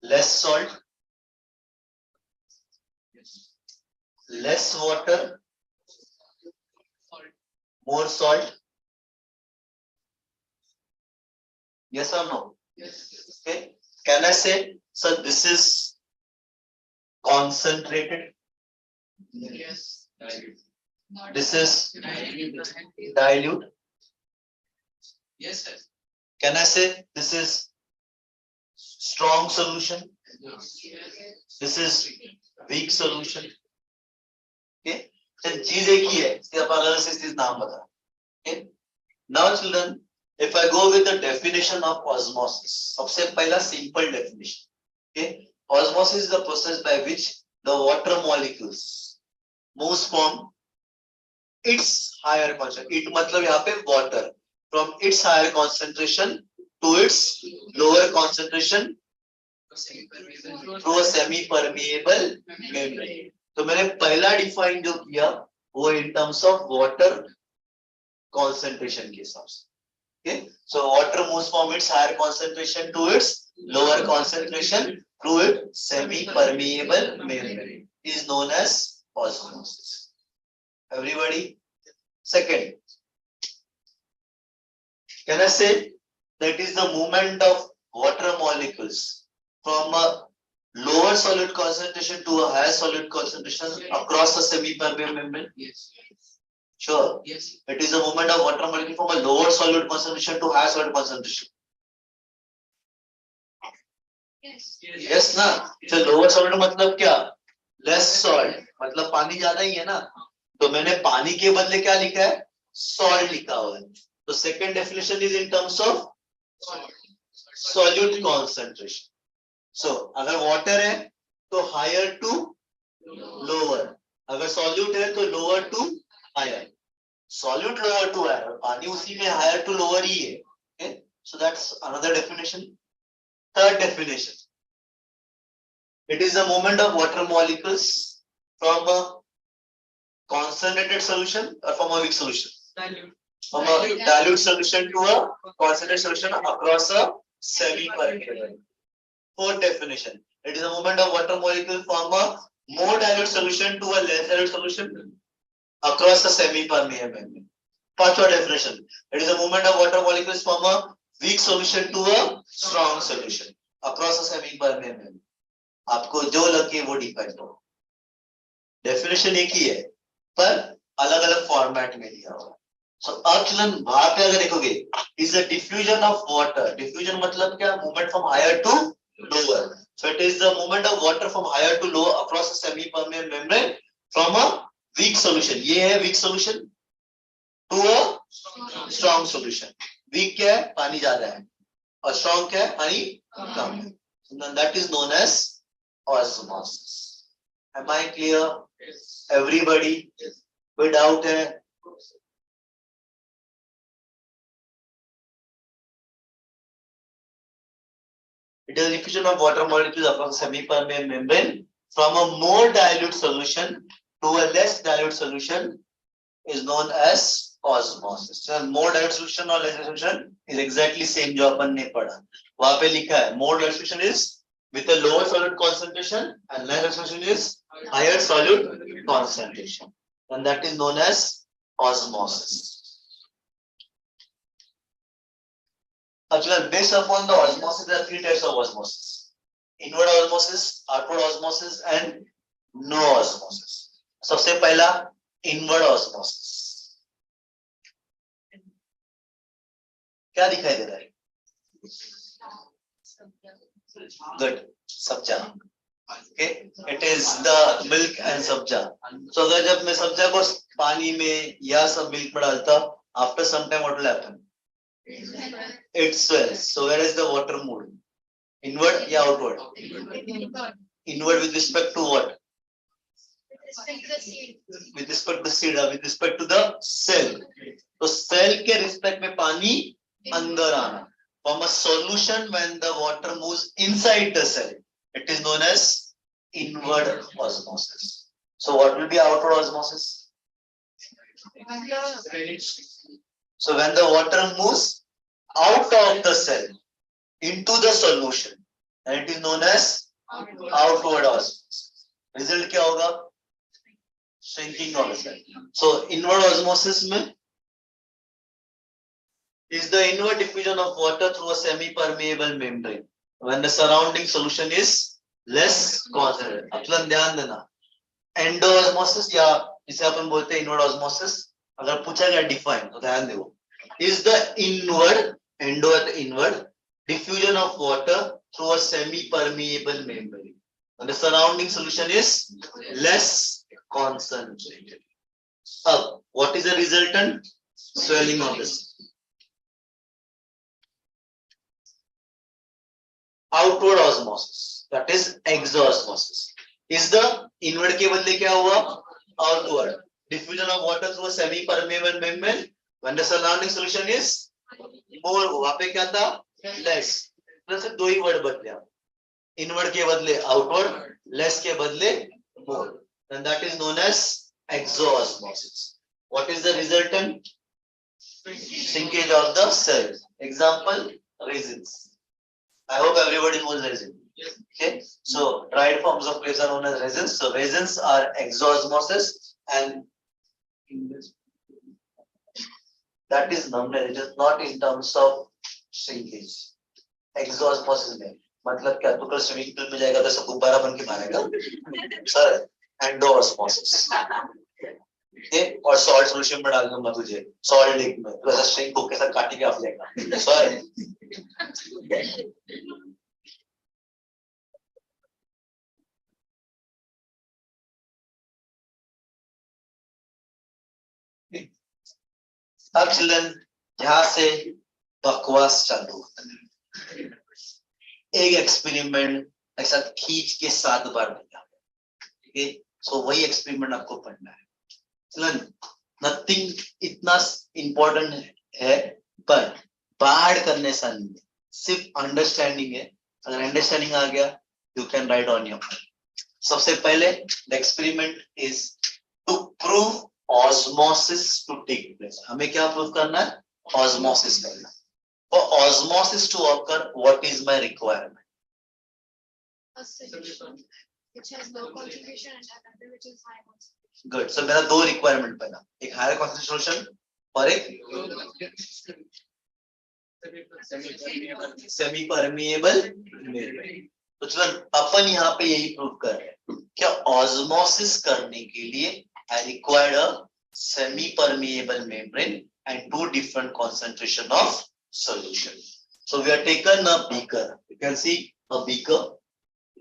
less salt, less water, more salt. Yes or no? Yes. Okay. Can I say, sir, this is concentrated? Yes. This is dilute. Yes, sir. Can I say this is strong solution? This is weak solution. Okay. Then चीज एक ही है, इसके आप अलग से चीज नाम बता. Okay. Now children, if I go with the definition of osmosis, सबसे पहला simple definition. Okay. Osmosis is the process by which the water molecules moves from its higher concentration. It मतलब यहाँ पे water from its higher concentration to its lower concentration through a semi-permeable membrane. तो मैंने पहला define जो किया वो in terms of water concentration के हिसाब से. Okay, so water moves from its higher concentration to its lower concentration through its semi-permeable membrane is known as osmosis. Everybody. Second, can I say that is the movement of water molecules from a lower solid concentration to a higher solid concentration across the semi-permeable membrane? Yes. Sure. Yes. It is the movement of water molecule from a lower solid concentration to higher solid concentration. Yes. Yes ना? तो lower solid मतलब क्या? Less salt. मतलब पानी ज्यादा ही है ना? तो मैंने पानी के बदले क्या लिखा है? Salt लिखा हुआ है. तो second definition is in terms of solute concentration. So अगर water है तो higher to lower. अगर solute है तो lower to higher. solute lower to higher, पानी उसी में higher to lower ही है. Okay, so that's another definition. Third definition. It is the movement of water molecules from a concentrated solution or from a weak solution. Dilute. From a dilute solution to a concentrated solution across a semi-permeable. Fourth definition. It is a movement of water molecule from a more dilute solution to a less dilute solution across a semi-permeable membrane. પાંચમા definition. It is a movement of water molecules from a weak solution to a strong solution across a semi-permeable membrane. आपको जो लगे वो depend हो. Definition एक ही है पर अलग अलग फॉर्मेट में दिया हुआ है. सो अब चलन वहां पे अगर देखोगे is the diffusion of water. Diffusion मतलब क्या? Movement from higher to lower. So it is the movement of water from higher to lower across a semi permeable membrane from a weak solution. ये है weak solution to a strong solution. Weak क्या है? पानी ज्यादा है. और strong क्या है? पानी कम है. So that is known as osmosis. Am I clear? Everybody? कोई doubt है? It is a diffusion of water molecules across a semi-permeable membrane from a more dilute solution to a less dilute solution is known as osmosis. So more dilute solution or less dilute solution is exactly same जो अपन ने पढ़ा. वहाँ पे लिखा है more dilute solution is with a lower solute concentration and less dilute solution is higher solute concentration, and that is known as osmosis. Actually, based upon the osmosis, there are three types of osmosis: inward osmosis, outward osmosis, and no osmosis. सबसे पहला inward osmosis. क्या दिखाई दे रहा है? Good. Sabja. Okay. It is the milk and sabja. So अगर जब मैं sabja को पानी में या सब milk में डालता, after some time what will happen? It swells. So where is the water moving? Inward या outward? Inward with respect to what? With respect to the seed, with respect to the cell. तो cell के respect में पानी अंदर आना. From a solution when the water moves inside the cell, it is known as inward osmosis. So what will be outward osmosis? So when the water moves out of the cell into the solution, and it is known as outward osmosis. Result क्या होगा? Shrinking of the cell. So inward osmosis में is the inward diffusion of water through a semi-permeable membrane when the surrounding solution is less concentrated. अब ध्यान देना. Endo-osmosis या जिसे अपन बोलते हैं inward osmosis, अगर पूछा गया define तो ध्यान दो. Is the inward, endo at inward, diffusion of water through a semi-permeable membrane when the surrounding solution is less concentrated. अब what is the resultant? Swelling of the cell. Outward osmosis, that is exosmosis. Is the inward के बदले क्या हुआ? Outward diffusion of water through a semi-permeable membrane when the surrounding solution is more. वहाँ पे क्या था? Less. तो सिर्फ दो ही word बदले. Inward के बदले outward, less के बदले more. And that is known as exosmosis. What is the resultant? Shrinkage of the cells. Example: resins. I hope everybody knows resin. Okay, so dried forms of clays are known as resins. So resins are exosmosis, and that is numbness. It is not in terms of shrinkage. Exosmosis में मतलब क्या? तो कल swimming pool में जाएगा तो सब गुब्बारा बन के मारेगा. Sir, endosmosis. Okay, और सॉल्ट सोल्यूशन में डाल दूंगा तुझे. सॉल्ट लेक में तो ऐसा स्ट्रिंग को कैसा काट के आप लेगा. सर अब चिल्ड्रन यहाँ से बकवास चालू होता है. एक एक्सपेरिमेंट ऐसा खींच के 7 बार दिया. ठीक है, सो वही एक्सपेरिमेंट आपको पढ़ना है. चिल्ड्रन नथिंग इतना इम्पोर्टेंट है, पर बाहर करने सा नहीं है, सिर्फ अंडरस्टैंडिंग है। अगर अंडरस्टैंडिंग आ गया, you can write on your. सबसे पहले the experiment is to prove osmosis to take place. हमें क्या प्रूव करना है? ऑस्मोसिस करना। For osmosis to occur, what is my requirement? A solution which has low concentration and another which is high concentration. Good. So मेरा दो requirement पहला, एक higher concentration solution और एक सेमी परमिएबल membrane। तो चलो अपन यहाँ पे यही प्रूव कर रहे हैं, क्या ऑस्मोसिस करने के लिए I required a semi permeable membrane and two different concentration of solution. So we have taken a beaker. You can see a beaker.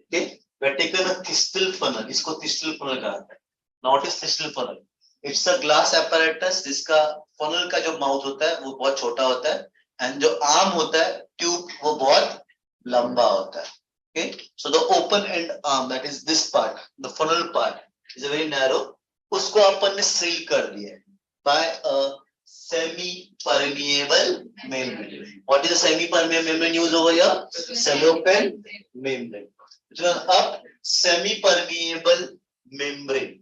Okay. We have taken a thistle funnel. इसको thistle funnel कहते हैं. Now what is thistle funnel? It's a glass apparatus जिसका funnel का जो mouth होता है वो बहुत छोटा होता है and जो arm होता है tube वो बहुत लंबा होता है. Okay. So the open end arm, that is this part, the funnel part is a very narrow. उसको अपन ने seal कर दिया है by a semi-permeable membrane. What is a semi-permeable membrane used over here? Cellophane membrane. अब semi-permeable membrane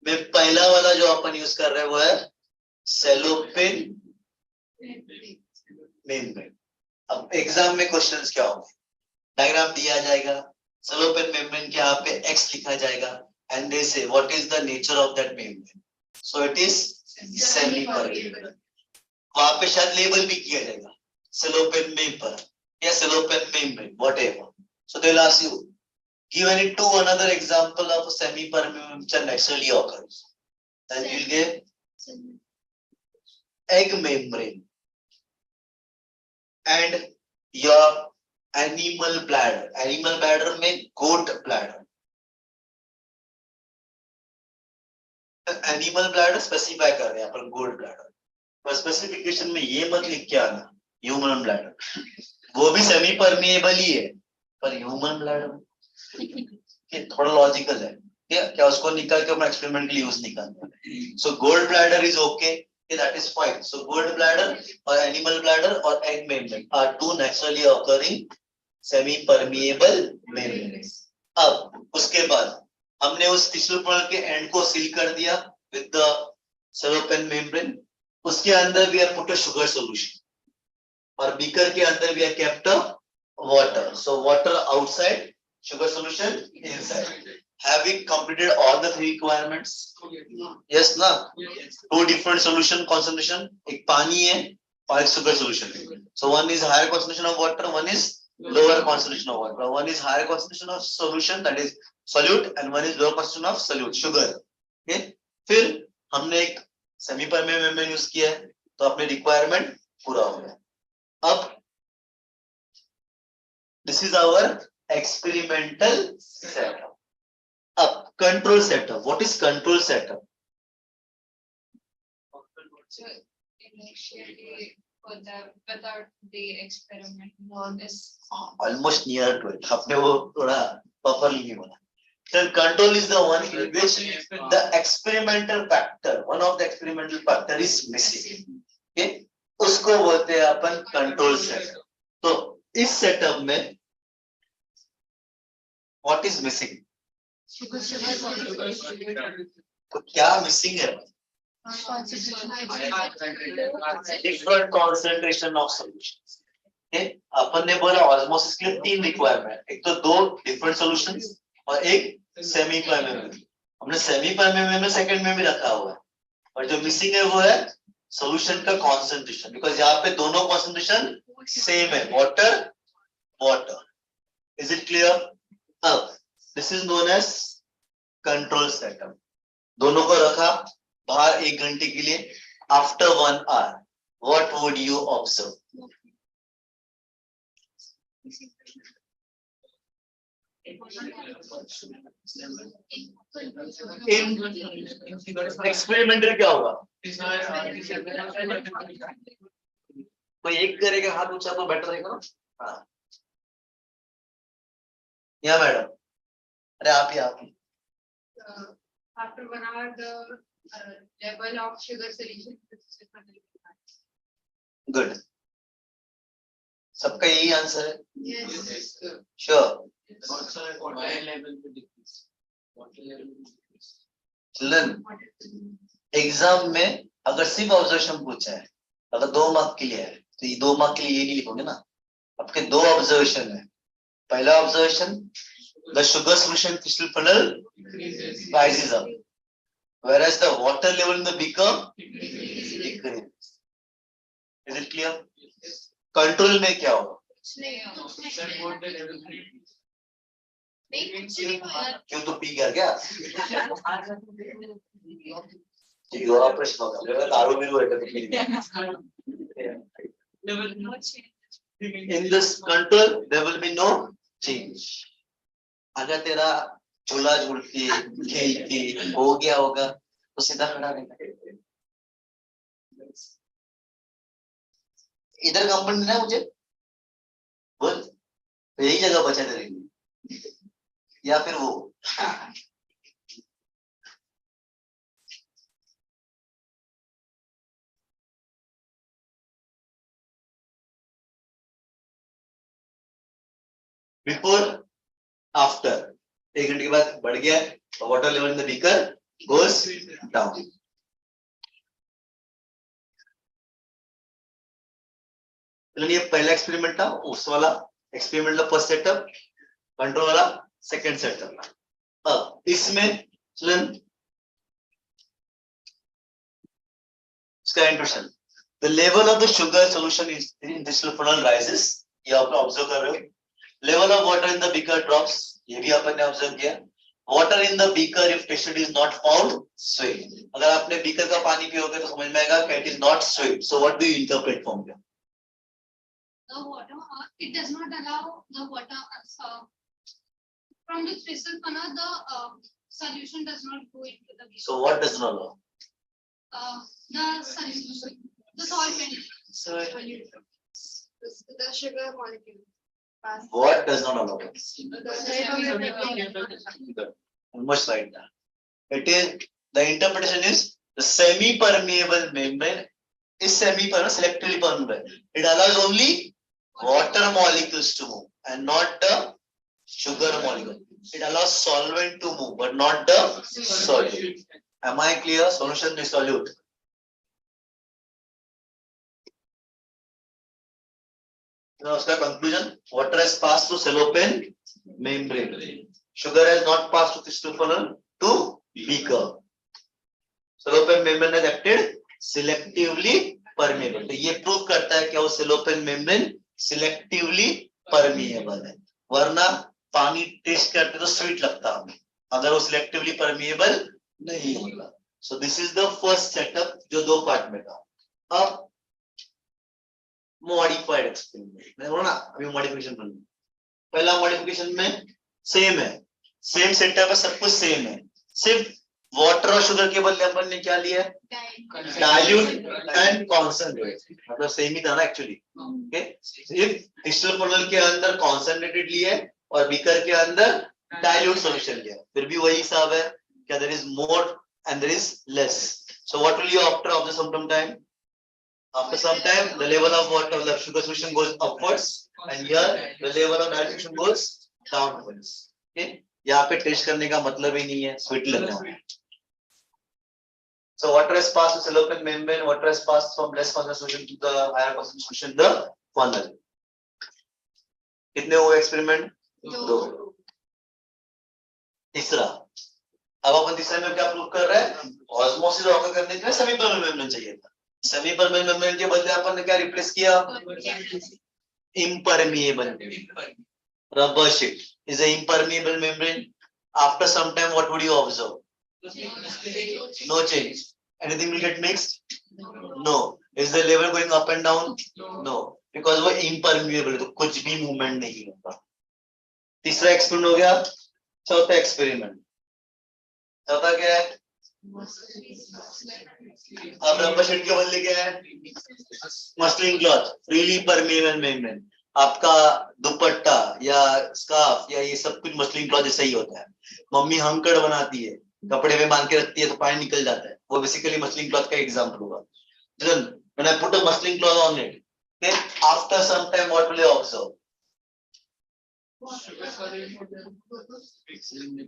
में पहला वाला जो अपन यूज कर रहे हैं वो है cellophane membrane. अब एग्जाम में क्वेश्चंस क्या होंगे? डायग्राम दिया जाएगा, cellophane membrane के यहाँ पे X लिखा जाएगा and they say what is the nature of that membrane. So it is semi permeable. वहां पे शायद लेबल भी किया जाएगा सेलोपेन मेम्बर या cellophane membrane whatever. So they'll ask you, give any two another example of a semi permeable which naturally occurs. Then you'll get egg membrane and your animal bladder. Animal bladder में goat bladder. Animal bladder specify कर रहे हैं अपन gold bladder, पर specification में ये मत लिख के आना ह्यूमन ब्लैडर. वो भी सेमी परमिएबल ही है पर ह्यूमन ब्लैडर ये थोड़ा लॉजिकल है क्या उसको निकाल के अपना एक्सपेरिमेंट के लिए यूज निकालना. So gall bladder is okay, that is fine. So gall bladder और एनिमल ब्लैडर और egg membrane are two naturally occurring semi permeable membrane. अब उसके बाद हमने उस टिश्यू फनल के एंड को सील कर दिया विद द सेलोपेन मेम्ब्रेन. उसके अंदर we are put a sugar solution और बीकर के अंदर we are kept a water. So water outside, sugar solution inside. Have we completed all the three requirements? Yes na? Two different solution concentration, एक पानी है और एक sugar solution है. So one is higher concentration of water, one is lower concentration of water. One is higher concentration of solution, that is solute, and one is lower concentration of solute, sugar. Okay? फिर हमने एक semi permeable membrane use किया है तो अपने requirement पूरा हो गया. अब this is our experimental setup. Up control setup. What is control setup? So initially for the without the experiment all this Almost near to it. आपने वो थोड़ा properly नहीं बोला. Then control is the one in which the experimental factor, one of the experimental factor is missing. Okay? उसको बोलते हैं अपन control setup. तो इस setup में what is missing? तो क्या मिसिंग है? Different concentration of solutions. अपन ने बोला ऑस्मोसिस के लिए तीन रिक्वायरमेंट, एक तो दो डिफरेंट सॉल्यूशंस और एक सेमी परमेबल. हमने सेमी परमेबल में सेकंड में भी रखा हुआ है, और जो मिसिंग है वो है सॉल्यूशन का कॉन्सेंट्रेशन, बिकॉज यहाँ पे दोनों कॉन्सेंट्रेशन सेम है, water water. Is it clear? अब this is known as control setup. दोनों को रखा बाहर 1 घंटे के लिए. After 1 hour what would you observe? Experimental क्या होगा? कोई एक करेगा हाथ ऊंचा तो बेटर रहेगा ना. हाँ या मैडम, अरे आप ही After 1 hour, the level of sugar solution. Good, सबका यही आंसर है? Yes. Sure? Water level to decrease. Water level to decrease. Children, exam में अगर सिर्फ ऑब्जर्वेशन पूछा है, अगर 2 मार्क के लिए है तो ये 2 मार्क के लिए ये नहीं लिखोगे ना, आपके 2 ऑब्जर्वेशन है। पहला observation, the sugar solution crystal funnel rises up whereas the water level in the beaker decreases. Is it clear? Control में क्या होगा? Sir, water level to decrease. क्यों, तो पी गया क्या? ठीक है, ऑपरेशन होगा, मेरा दारू भी हुआ तो पी गया। In this control there will be no change. अगर तेरा झूला झूल के खेल के हो गया होगा तो सीधा खड़ा रहेगा। इधर कंपाउंड देना मुझे, बोल, यही जगह बचा देंगे या फिर वो? बिफोर आफ्टर, 1 घंटे के बाद बढ़ गया और water level in the beaker goes down. ये पहला एक्सपेरिमेंट था, उस वाला एक्सपेरिमेंट का फर्स्ट सेटअप, कंट्रोल वाला सेकंड सेटअप। अब इसमें इसका introduction, the level of the sugar solution in this funnel rises, ये आप ऑब्जर्व कर रहे हो। Level of water in the beaker drops, ये भी आपने ऑब्जर्व किया। Water in the beaker if tested is not found sweet, अगर आपने बीकर का पानी पियोगे तो समझ में आएगा कि it is not sweet. So what do you interpret from here? The water, it does not allow the water from the crystal funnel. The solution does not go into the. So what does not allow? The solution, the solvent. The sugar molecule. What does not allow? The Almost right now. It is, the interpretation is the semi-permeable membrane is semi-permeable, selectively permeable. It allows only water molecules to move and not the sugar molecule. It allows solvent to move but not the solute. Am I clear? Solution is solute. Now, उसका conclusion, water has passed through cellophane membrane. Sugar has not passed through crystal funnel to beaker. Cellophane membrane has acted selectively permeable. तो ये prove करता है कि वो cellophane membrane selectively permeable है, वरना पानी टेस्ट करते तो स्वीट लगता हमें, अगर वो selectively permeable नहीं होता। So this is the first setup जो 2 पार्ट में था। अब मॉडिफाइड एक्सपेरिमेंट, मैंने बोला ना अभी मॉडिफिकेशन बन, पहला मॉडिफिकेशन में सेम है, सेम सेटअप है, सब कुछ सेम है, सिर्फ वाटर और शुगर के बदले अपन ने क्या लिया है? डाइल्यूट एंड कॉन्सेंट्रेट, मतलब सेम ही था ना एक्चुअली। ओके, सिर्फ क्रिस्टल फनल के अंदर कॉन्सेंट्रेटेड लिया है और बीकर के अंदर डाइल्यूट सॉल्यूशन लिया, फिर भी वही हिसाब है क्या, there is more and there is less. So what will you after some time? After some time, the level of water, the sugar solution goes upwards, and here the level of dilute solution goes downwards. Okay, यहाँ पे test करने का मतलब ही नहीं है, sweet लगना है। So water has passed to cellophane membrane, water has passed from less concentration to the higher concentration, the funnel. कितने हुए एक्सपेरिमेंट? 2। तीसरा, अब अपन तीसरे में क्या प्रूव कर रहे हैं? ऑस्मोसिस ऑकर करने के लिए सेमी परमेबल मेम्ब्रेन चाहिए था, सेमी परमेबल मेम्ब्रेन के बदले अपन ने क्या रिप्लेस किया? Impermeable. Rubber sheet is an impermeable membrane. After some time, what would you observe? No change. Anything will get mixed? No. Is the level going up and down? No. Because वो impermeable है तो कुछ भी movement नहीं होगा। तीसरा experiment हो गया। चौथा एक्सपेरिमेंट, चौथा क्या है? अब रबर शीट के बदले क्या है? Muslin cloth, freely permeable membrane. आपका दुपट्टा या स्कार्फ या ये सब कुछ मसलिन क्लॉथ जैसा ही होता है। मम्मी हंकड़ बनाती है, कपड़े में बांध के रखती है तो पानी निकल जाता है, वो बेसिकली मसलिन क्लॉथ का एग्जांपल होगा. Then when I put a muslin cloth on it, then after some time what will you observe?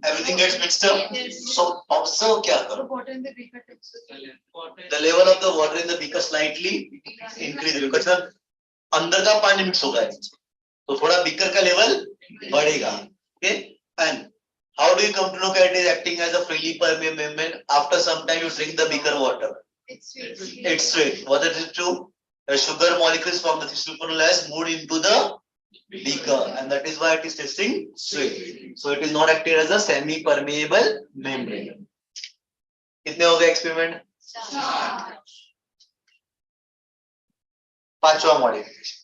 Everything gets mixed up. So observe क्या करो? The level of the water in the beaker slightly increase because अंदर का पानी mix होगा तो थोड़ा beaker का level बढ़ेगा. Okay, and how do you come to know that it is acting as a freely permeable membrane? After some time you drink the beaker water. It's sweet. What is it true? The sugar molecules from the thistle funnel has moved into the beaker, and that is why it is tasting sweet. So it is not acting as a semi-permeable membrane. कितने हो गए experiment? पांचवा modification.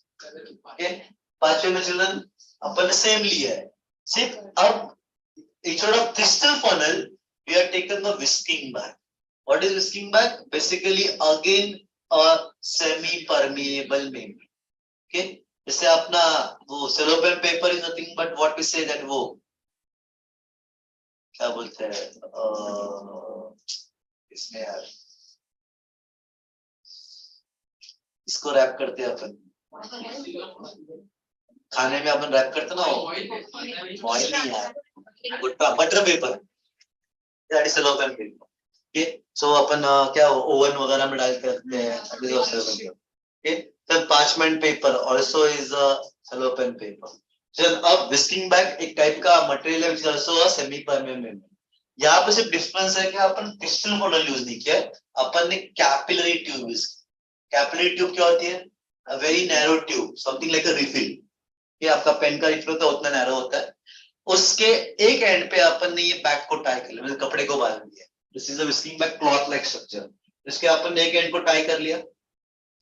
Okay, पांचवे में children अपन ने same लिया है, सिर्फ अब instead of thistle funnel we have taken the whisking bag. What is whisking bag? Basically again a semi-permeable membrane. Okay, जैसे अपना वो cellophane paper is nothing but what we say that वो क्या बोलते हैं इसमें यार इसको रैप करते हैं अपन खाने में अपन रैप करते ना ऑयल नहीं यार butter paper that is cellophane paper. Okay, so अपन क्या ओवन वगैरह में डाल के रखते हैं that is also cellophane. Okay, then parchment paper also is a cellophane paper. Then अब whisking bag एक टाइप का मटेरियल है which is also a semi permeable membrane. यहाँ पे सिर्फ डिफरेंस है कि अपन thistle funnel यूज नहीं किया, अपन ने capillary tube use. Capillary tube क्या होती है? A very narrow tube, something like a refill. ये आपका पेन का रिफिल होता है उतना नैरो होता है. उसके एक एंड पे अपन ने ये बैग को टाई कर लिया, मतलब कपड़े को बांध दिया. This is a whisking bag cloth like structure. इसके अपन ने एक एंड को टाई कर लिया,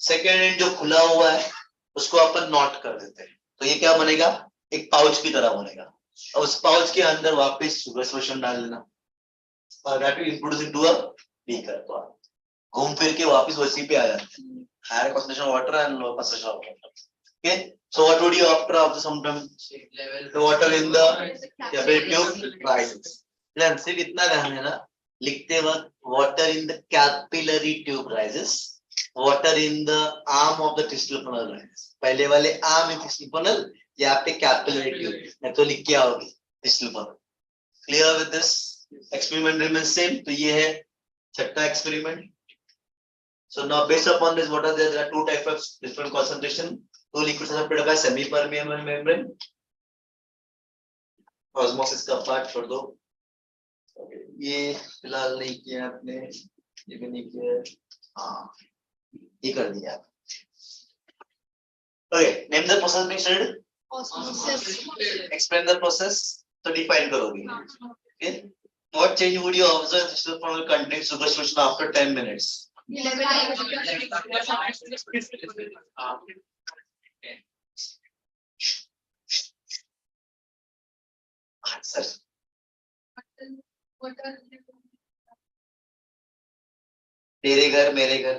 सेकेंड एंड जो खुला हुआ है उसको अपन नॉट कर देते हैं, तो ये क्या बनेगा? एक पाउच की तरह बनेगा. और उस पाउच के अंदर वापस शुगर सोल्यूशन डाल देना और that will introduce into a beaker. तो घूम फिर के वापस वैसी पे आ जाते हैं, higher concentration water and low concentration water. Okay, so what would you after of some time the water in the capillary tube rises. Then सिर्फ इतना ध्यान देना लिखते वक्त, water in the capillary tube rises, water in the arm of the thistle funnel rises. पहले वाले arm in thistle funnel, यहाँ पे capillary tube, मैं तो लिख के आओगे thistle funnel. Clear with this? Experiment remains same. तो ये है छठा experiment. So now based upon this, what are there? There are two types of different concentration. Two liquids are separated by semi-permeable membrane. Osmosis का part छोड़ दो. ये फिलहाल नहीं किया आपने, ये भी नहीं किया. हाँ, ये कर दिया. Okay, name the process being studied. Explain the process. So define करोगे. Okay. What change would you observe if the funnel contains sugar solution after 10 minutes? Answer. तेरे घर मेरे घर.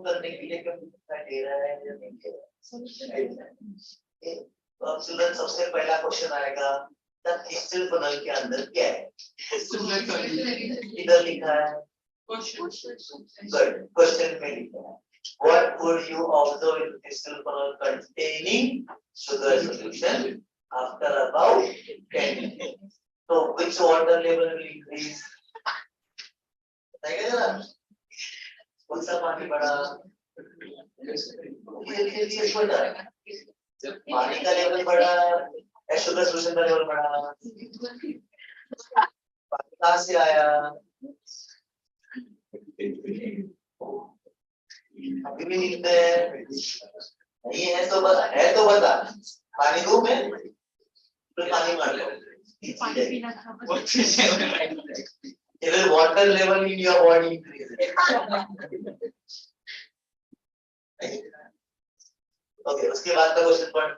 करने के लिए दे रहा है या नहीं दे रहा है. तो अब चिल्ड्रन सबसे पहला क्वेश्चन आएगा, thistle funnel के अंदर क्या है? इधर लिखा है. Good. Question में लिखा है. What would you observe in thistle funnel containing sugar solution after about 10 minutes? So which water level will increase? बताइए जरा. कौन सा पानी बढ़ा? ये छोटा. पानी का लेवल बढ़ा या शुगर सोल्यूशन का लेवल बढ़ा? पानी कहाँ से आया? अभी भी लिखते हैं नहीं है तो बता. पानी दो में तो पानी मार लो. Even water level in your body increases. Okay, उसके बाद का क्वेश्चन पढ़।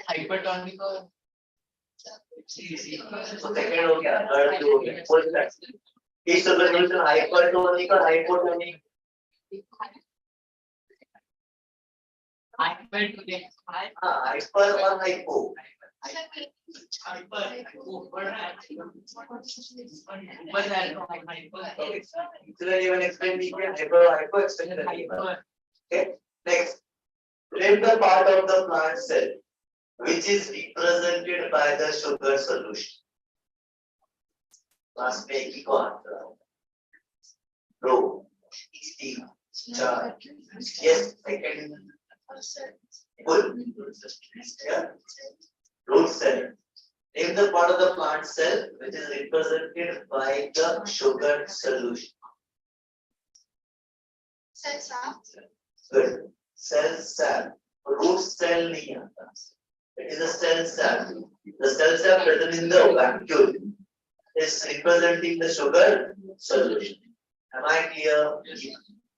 hypertonic or सेकंड हो गया, थर्ड हो गया, फोर्थ दैट इस सॉल्यूशन हाइपरटोनिक और हाइपोटोनिक। हाँ, हाइपर और हाइपो। इसलिए ये मैंने एक्सप्लेन नहीं किया, हाइपर और हाइपो एक्सप्लेन करेंगे। Okay, next, name the part of the plant cell which is represented by the sugar solution. Class में एक ही को आंसर आओ। रो, स्टीम, चार, yes, second, full, yeah, root cell. Name the part of the plant cell which is represented by the sugar solution. Good. Cell sap. Root cell नहीं आता. It is a cell sap. The cell sap present in the vacuole is representing the sugar solution. Am I clear?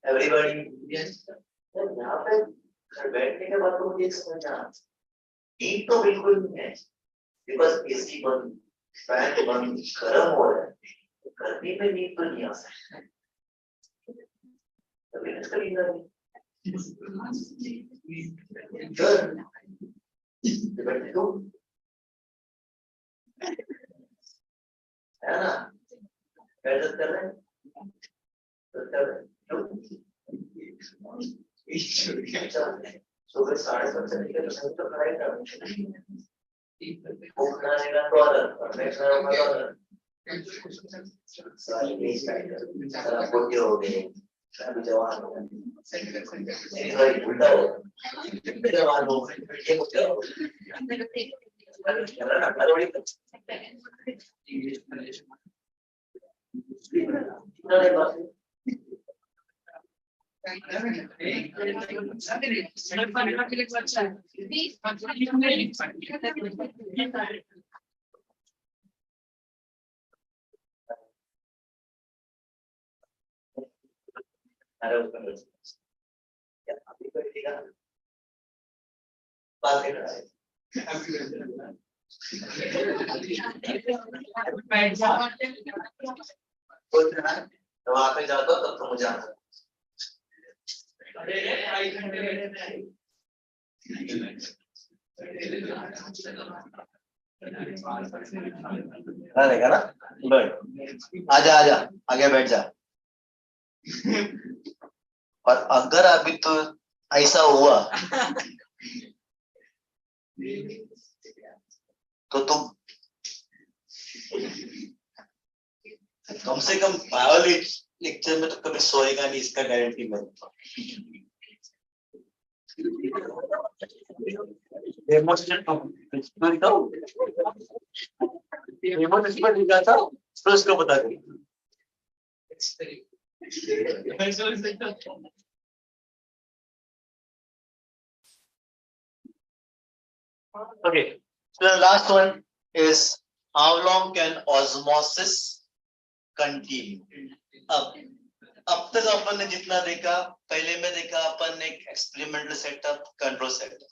Everybody? yes तो यहाँ पे बैठने के बाद तो मुझे समझना नींद तो बिल्कुल नहीं है, because AC बंद, फैन बंद, गर्म हो रहा है, गर्मी में नींद तो नहीं आ सकती। तभी इसका नींद नहीं। Good. बैठे तो है ना, बैठ कर रहे हैं, सुबह 7:30 निकल तो पढ़ाई कर भूख ना लेना तो अलग और बैठना होगा तो अलग। सारी बेच सारा बुढ़े हो गए, अभी जवान हो गए, भाई बुढ़ा हो जवान हो ये बुढ़ा हो बात कर रहा है तो वहां पे जाता तब तो मुझे आता रहेगा ना। गुड, आजा आजा आगे बैठ जा। और अगर अभी तो ऐसा हुआ तो तुम कम से कम बायोलॉजी लेक्चर में तो कभी सोएगा नहीं, इसका गारंटी मैं उसको बता दें। Okay, so the last one is how long can osmosis continue? अब तक अपन ने जितना देखा, पहले में देखा अपन ने एक्सपेरिमेंटल सेटअप, कंट्रोल सेटअप,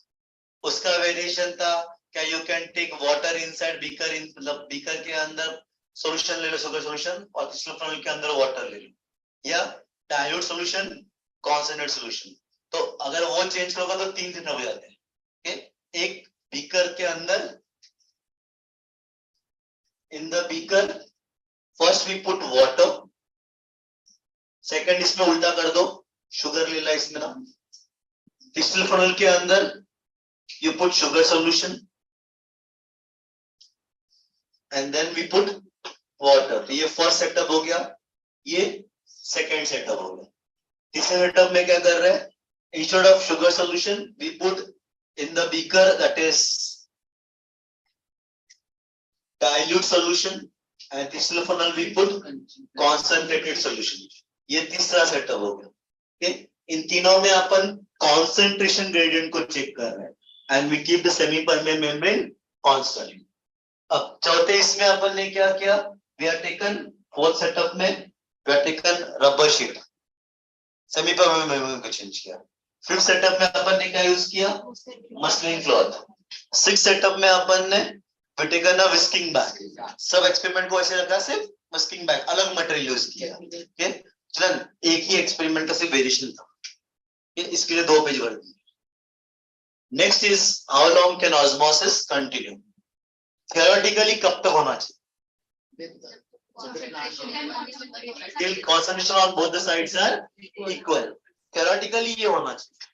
उसका वेरिएशन था क्या you can take water inside beaker, in मतलब बीकर के अंदर सॉल्यूशन ले लो, शुगर सॉल्यूशन, और फनल के अंदर वाटर ले लो, या डाइल्यूट सॉल्यूशन, कॉन्सेंट्रेट सॉल्यूशन। तो अगर वो चेंज करोगे तो तीन दिन हो जाते हैं। एक बीकर के अंदर, in the beaker first we put water, second इसमें उल्टा कर दो, शुगर ले ला इसमें ना, डिस्टिल फनल के अंदर you put sugar solution and then we put water. तो ये फर्स्ट सेटअप हो गया, ये सेकंड सेटअप हो गया। तीसरे सेटअप में क्या कर रहे हैं, instead of sugar solution we put in the beaker that is dilute solution and distal funnel we put concentrated solution। ये तीसरा सेटअप हो गया। ओके, इन तीनों में अपन concentration gradient को चेक कर रहे हैं and we keep the semi permeable membrane constant। अब चौथे इसमें अपन ने क्या किया, we have taken fourth setup में We have taken rubber sheet, semi permeable को चेंज किया. फिफ्थ सेटअप में अपन ने क्या यूज किया, मसलिन क्लॉथ. सिक्स सेटअप में अपन ने we taken a whisking bag. सब एक्सपेरिमेंट को ऐसे रखा, सिर्फ whisking bag अलग मटेरियल यूज किया. ओके, चलन एक ही एक्सपेरिमेंट का सिर्फ वेरिएशन था. ये इसके लिए 2 पेज भर दिए. Next is how long can osmosis continue. Theoretically कब तक होना चाहिए? Till concentration on both the sides are equal. Theoretically ये होना चाहिए,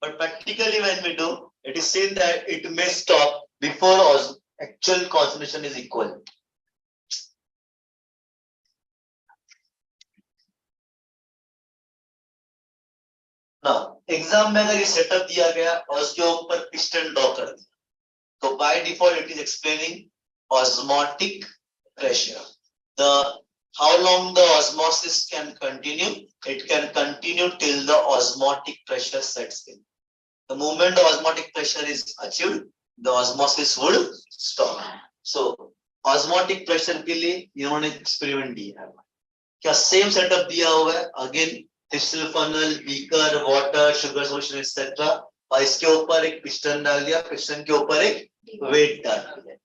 but practically when we do, it is seen that it may stop before actual concentration is equal. Now exam में अगर ये सेटअप दिया गया और उसके ऊपर पिस्टन ड्रॉ कर दिया, तो by default it is explaining osmotic pressure. The how long the osmosis can continue? It can continue till the osmotic pressure sets in. The moment the osmotic pressure is achieved, the osmosis would stop. So osmotic pressure के लिए इन्होंने experiment दिया है. क्या same setup दिया हुआ है? Again distil funnel, beaker, water, sugar solution etcetera, और इसके ऊपर एक पिस्टन डाल दिया, पिस्टन के ऊपर एक वेट डाल दिया.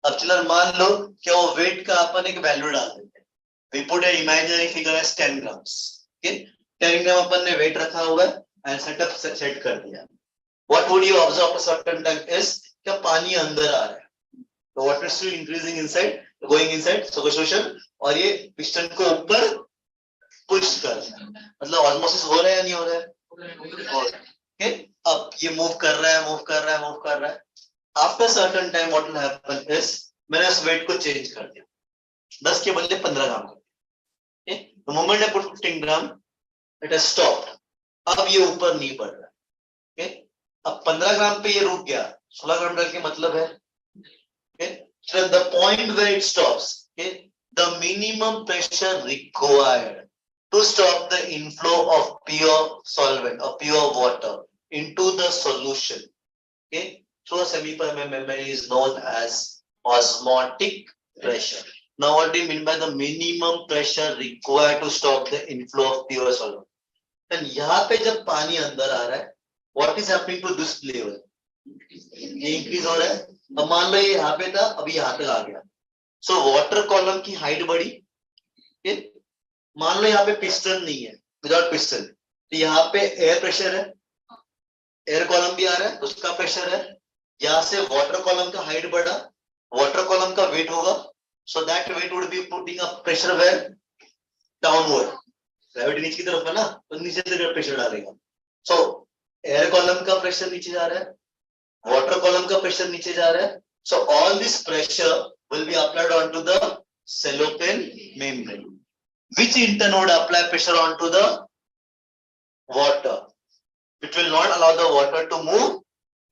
अब चलो मान लो कि वो वेट का अपन एक वैल्यू डाल देते हैं. We put an imaginary figure as 10 grams. Okay, 10 ग्राम अपन ने वेट रखा हुआ है and setup सेट कर दिया. What would you observe after certain time is क्या पानी अंदर आ रहा है, तो water is still increasing inside, going inside solution, और ये पिस्टन को ऊपर पुश कर रहा है. मतलब ऑस्मोसिस हो रहा है या नहीं हो रहा है? Okay, अब ये मूव कर रहा है, मूव कर रहा है, मूव कर रहा है. After certain time what will happen is मैंने उस वेट को चेंज कर दिया, 10 के बदले 15 ग्राम. The moment I put 15 gram, it has stopped. अब ये ऊपर नहीं बढ़ रहा. Okay? अब 15 ग्राम पे ये रुक गया, 16 ग्राम डाल के मतलब है. Okay? So the point where it stops, okay? The minimum pressure required to stop the inflow of pure solvent or pure water into the solution, okay, through a semi-permeable membrane is known as osmotic pressure. Now what do you mean by the minimum pressure required to stop the inflow of pure solvent? And यहाँ पे जब पानी अंदर आ रहा है, what is happening to this level? ये increase हो रहा है. अब मान लो ये यहाँ पे था, अभी यहाँ तक आ गया. So water column की height बढ़ी. Okay? मान लो यहाँ पे piston नहीं है, without piston, तो यहाँ पे air pressure है, air column भी आ रहा है, उसका pressure है. यहाँ से water column का height बढ़ा, water column का weight होगा. So that weight would be putting a pressure where downward. Gravity नीचे की तरफ है ना, तो नीचे से pressure डालेगा. So air column का pressure नीचे जा रहा है, water column का pressure नीचे जा रहा है. So all this pressure will be applied onto the cellophane membrane, which in turn would apply pressure onto the water. It will not allow the water to move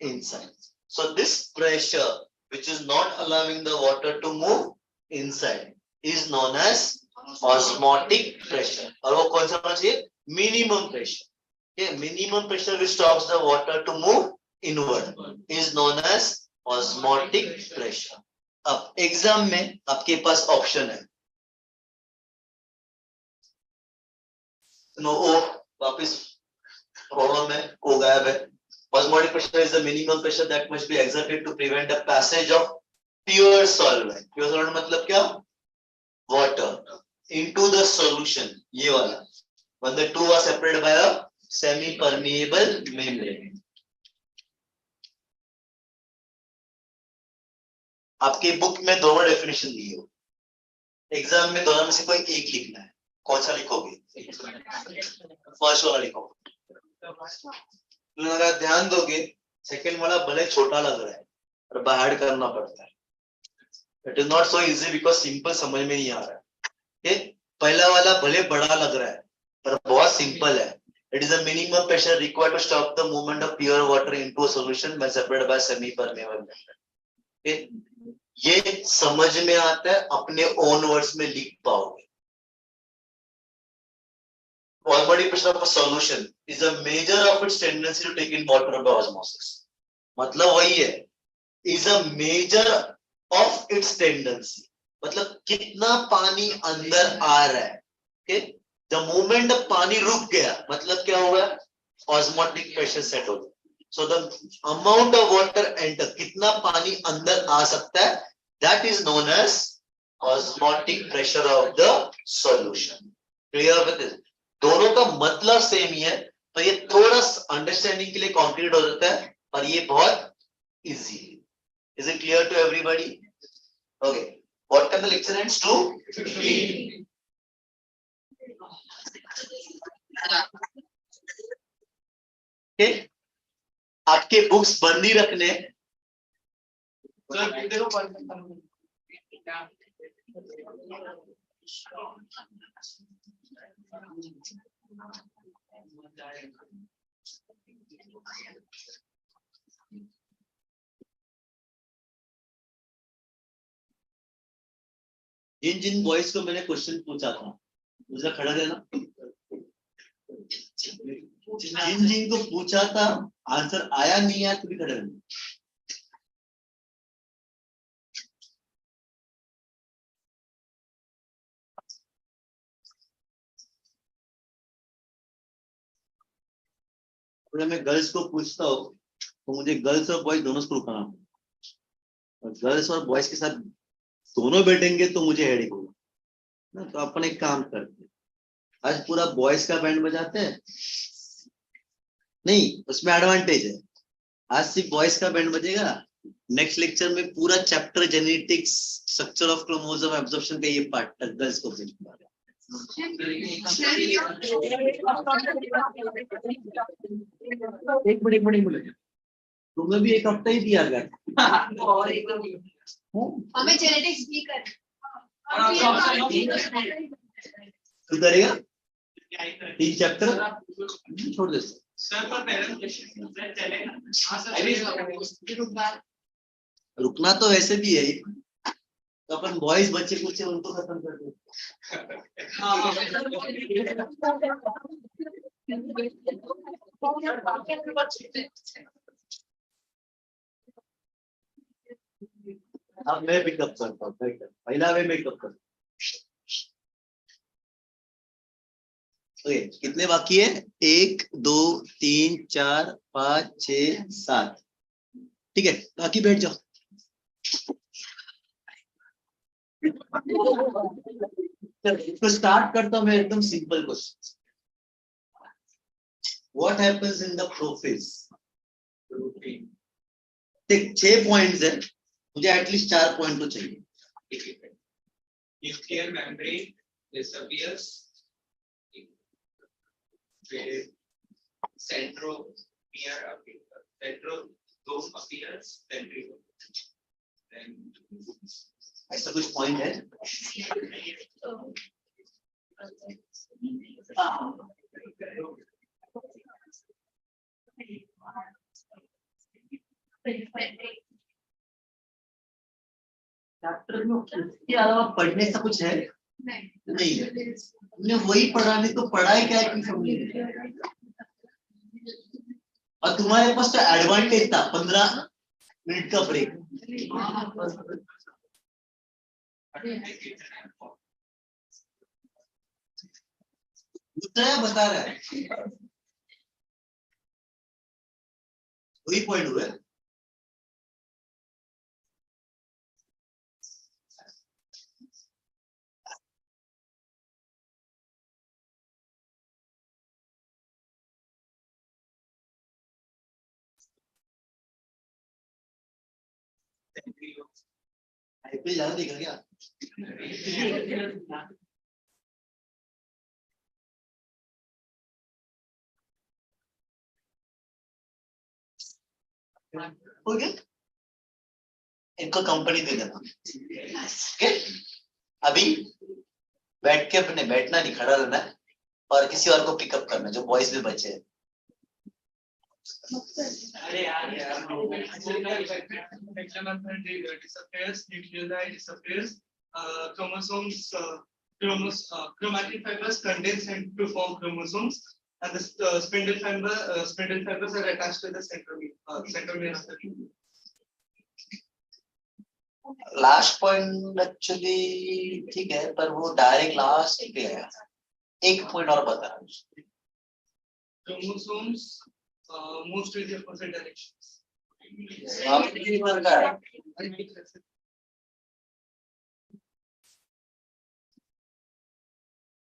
inside. So this pressure, which is not allowing the water to move inside, is known as osmotic pressure. और वो कौन सा होना चाहिए? Minimum pressure. Okay, minimum pressure which stops the water to move inward is known as osmotic pressure. अब exam में आपके पास option है. नो ओ वापस प्रॉब्लम है, ओ गायब है. Osmotic pressure is the minimum pressure that must be exerted to prevent the passage of pure solvent. Pure solvent मतलब क्या? Water into the solution. ये वाला. When the two are separated by a semi-permeable membrane. आपके book में दोनों definition दी हो. Exam में दोनों में से कोई एक लिखना है. कौन सा लिखोगे? फर्स्ट वाला लिखो. अगर ध्यान दोगे, सेकंड वाला भले छोटा लग रहा है पर बाहर करना पड़ता है. It is not so easy because simple समझ में नहीं आ रहा है. पहला वाला भले बड़ा लग रहा है पर बहुत सिंपल है. It is the minimum pressure required to stop the movement of pure water into a solution when separated by semi permeable membrane. ये समझ में आता है, अपने ओन वर्ड्स में लिख पाओगे. Osmotic pressure of a solution is a measure of its tendency to take in water by osmosis. मतलब वही है, is a measure of its tendency. मतलब कितना पानी अंदर आ रहा है. ओके, द मोमेंट पानी रुक गया मतलब क्या होगा, ऑस्मोटिक प्रेशर सेट होगा. So the amount of water enter, कितना पानी अंदर आ सकता है, that is known as osmotic pressure of the solution. Clear with this? दोनों का मतलब सेम ही है, तो ये थोड़ा अंडरस्टैंडिंग के लिए कॉम्प्लिकेट हो जाता है, पर ये बहुत इजी है. Is it clear to everybody? Okay, what can the lecture ends to 15. Okay, आपके बुक्स बंद ही रखने. सर देखो जिन जिन बॉयज को मैंने क्वेश्चन पूछा था, मुझे खड़ा रहना. जिन जिन को पूछा था आंसर आया नहीं आया तो भी खड़े रहना. जब मैं गर्ल्स को पूछता हूँ तो मुझे गर्ल्स और बॉयज दोनों को रुकाना, और गर्ल्स और बॉयज के साथ दोनों बैठेंगे तो मुझे हेडेक होगा ना. तो अपन एक काम करते हैं, आज पूरा बॉयज का बैंड बजाते हैं. नहीं, उसमें एडवांटेज है, आज सिर्फ बॉयज का बैंड बजेगा. नेक्स्ट लेक्चर में पूरा chapter genetics, structure of chromosome, absorption का ये पार्ट गर्ल्स को भेजना है. एक मिनट तुम्हें भी एक हफ्ता ही दिया गया. हमें जेनेटिक्स भी कर तू करेगा 3 चैप्टर छोड़ दे. सर पर पहले क्वेश्चन चलेगा. हां सर रुकना तो वैसे भी है, तो अपन बॉयज बच्चे कुछ उनको खत्म कर दो. अब मैं पिकअप करता हूँ, पहला वे मेकअप करता हूँ. कितने बाकी है? 1 2 3 4 5 6 7. ठीक है, बाकी बैठ जाओ. तो स्टार्ट करता हूं मैं एकदम simple question. What happens in the prophase? देख 6 पॉइंट्स है, मुझे एटलीस्ट 4 पॉइंट तो चाहिए. nuclear membrane disappears, centromere appears, centromere, then ऐसा कुछ पॉइंट है? चैप्टर में इसके अलावा पढ़ने का कुछ है? नहीं है. हमने वही पढ़ा, नहीं तो पढ़ाई क्या है कि समझ. और तुम्हारे पास तो एडवांटेज था 15 मिनट का ब्रेक. बता रहा है वही पॉइंट हुआ है. आईपीएल ज्यादा देखा क्या? हो गया, इनको कंपनी दे देना. ओके, अभी बैठ के अपने बैठना नहीं, खड़ा रहना है और किसी और को पिकअप करना, जो बॉयज भी बचे हैं. अरे यार disappears, nuclei disappears, chromosomes, chromatin fibers condense to form chromosomes, and the spindle fibers are attached to the centromere of the nucleus. Last point actually ठीक है, पर वो डायरेक्ट लास्ट पे है. एक पॉइंट और बता. Chromosomes move to the opposite directions. वहाँ पे कितनी बार का है?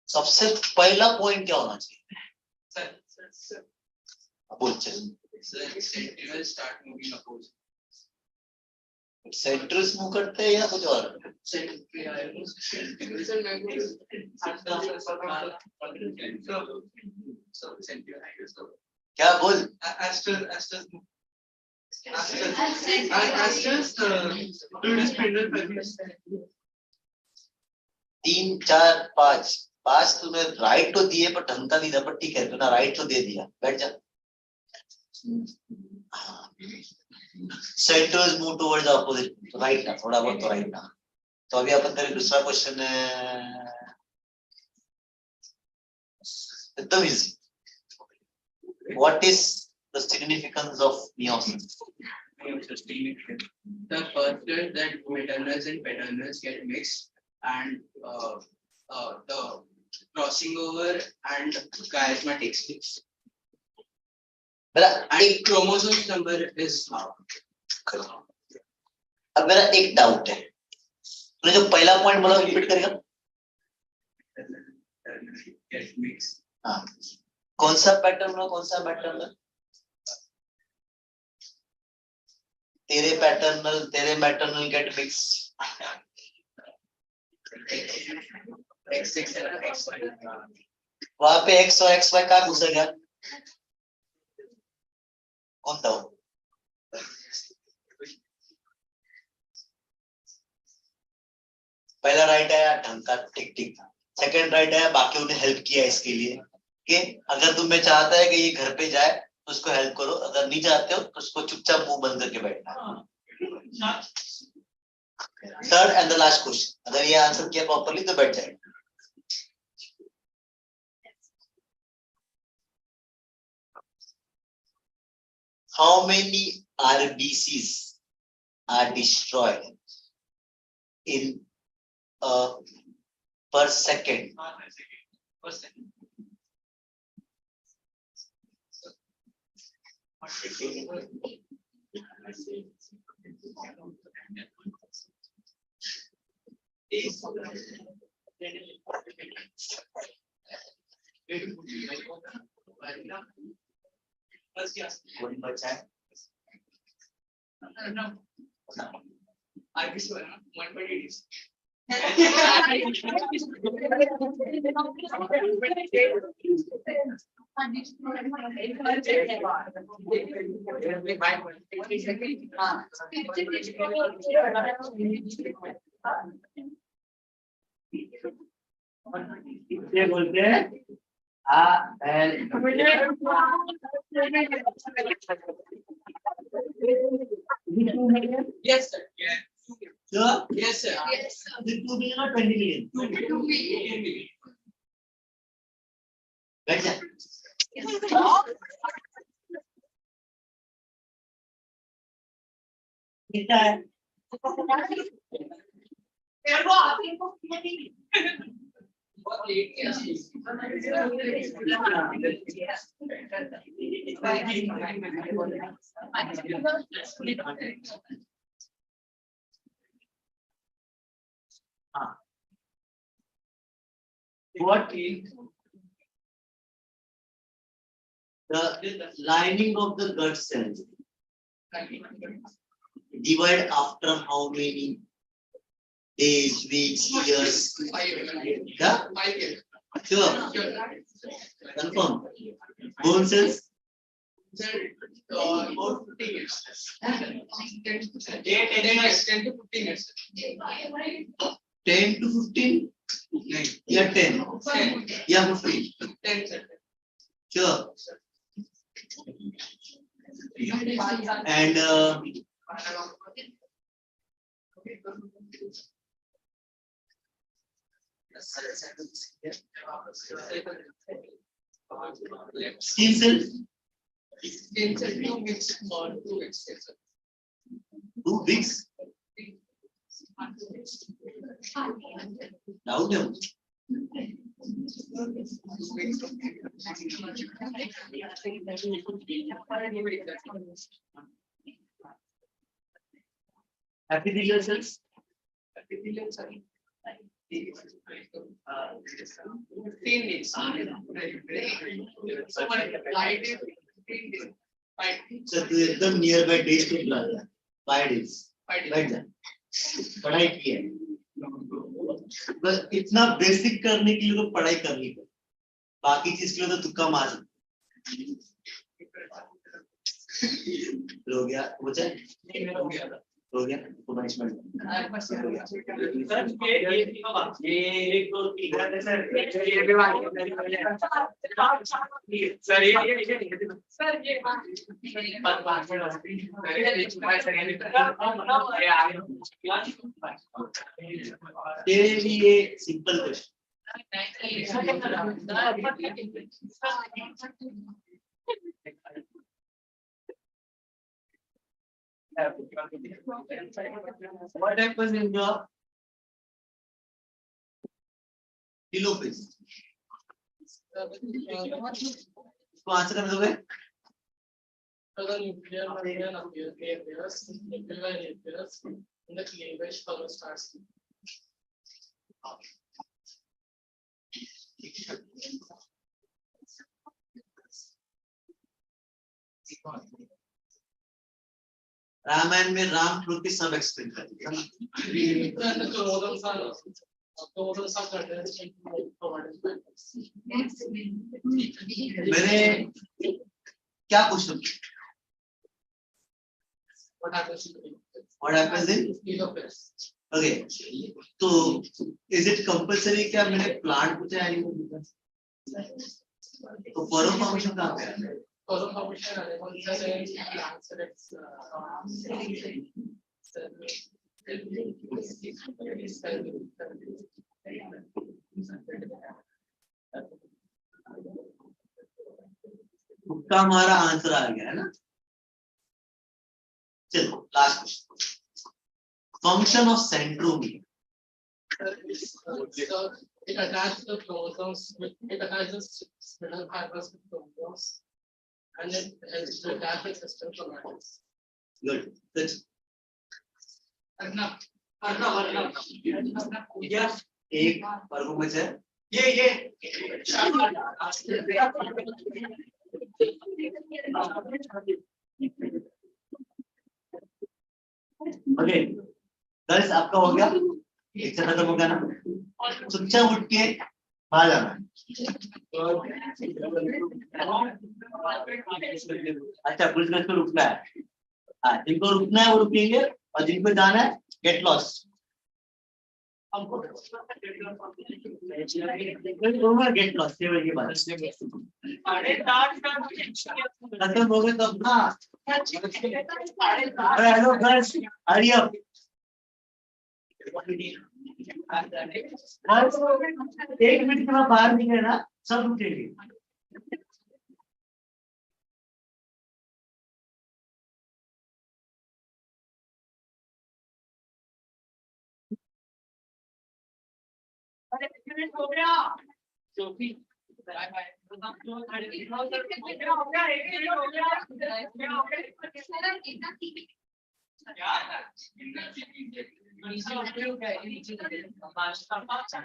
सबसे पहला पॉइंट क्या होना चाहिए? बोल चल. Sentinels start moving opposite. Centrals move करते हैं या कुछ और? क्या बोल? Asters move. Asters produce spindle fibers. 3, 4, 5 तुम्हें राइट तो दिए पर ढंग का नहीं था, पर ठीक है तूने राइट तो दे दिया. बैठ जा. Centres move towards opposite. Right ना, थोड़ा बहुत तो राइट ना. तो अभी अपन तेरे दूसरा क्वेश्चन है एकदम easy. What is the significance of meiosis? The first is that maternals and paternals get mixed and the crossing over and chiasma takes place. मेरा And chromosomes number is half. अब मेरा एक डाउट है. तूने जो पहला पॉइंट बोला repeat करेगा? Get mixed. हाँ. कौन सा पैटर्न है, कौन सा पैटर्न है? तेरे maternal gate mix. X6 and XY. वहां पे एक्स और एक्स वाई कहाँ घुसेगा? कौन था वो? पहला राइट आया ढंग का, ठीक ठीक था. सेकंड राइट आया, बाकी उन्हें हेल्प किया इसके लिए कि अगर तुम्हें चाहता है कि ये घर पे जाए तो उसको हेल्प करो, अगर नहीं चाहते हो तो उसको चुपचाप मुंह बंद करके बैठना. Third and the last question, अगर ये आंसर किया प्रॉपर्ली तो बैठ जाएगा. How many RBCs are destroyed in per second? कोई बचा है? ये बोलते हैं Yes, sir. Sure? Yes, sir. Yes, sir. 2 million or 20 million? 2 million. बैठ जा. कितना है? What is the lining of the gut cells divide after how many days, weeks, years? Yeah? Sure. Confirm. Bone cells? About 15 years. 10 to 15 years. 10 to 15? Yeah, 10. 10. Yeah, 15. 10, sir. Sure. And skin cell? Skin cell 2 weeks or 2 weeks. Yes, sir. 2 weeks? Doubt him. Epithelial cells. Epithelial cell. So when light is So तू एकदम near by days के plan 5 days बैठ जा पढ़ाई की है बस इतना बेसिक करने के लिए तो पढ़ाई करनी पड़े बाकी चीज के लिए तो तुक्का मार हो गया हो गया तो पनिशमेंट तेरे लिए simple question What happens in your telophase? इसको आंसर कर दोगे? The nuclear membrane appears, nuclear appears, in the cleavage color starts. Ramayan में राम खुद के सब एक्सप्लेन कर दिया And the chromosomes are condensed into chromatin. मैंने क्या question What happens to the What happens in telophase? okay तो is it compulsory क्या मैंने प्लांट पूछा एनिमल पूछा तो फॉरम फंक्शन कहाँ पे है Color formation animals are in plants and its उसका हमारा आंसर आ गया है ना चलो last question function of centromere it attaches the chromosomes, it attaches spindle fibers with chromosomes, and it helps to attach the system chromatids. Good good Yes. एक performance है okay girls आपका हो गया एक से खत्म हो गया ना चुपचाप उठ के बाहर जाना अच्छा पुलिस गर्ल्स को रुकना है हाँ जिनको रुकना है वो रुकेंगे और जिनको जाना है गेट लॉस्ट गेट लॉस्ट केवल के बाद खत्म हो गए तो अपना हेलो गर्ल्स हरी अप एक मिनट के बाद बाहर निकले ना सब रुकेंगे Yeah.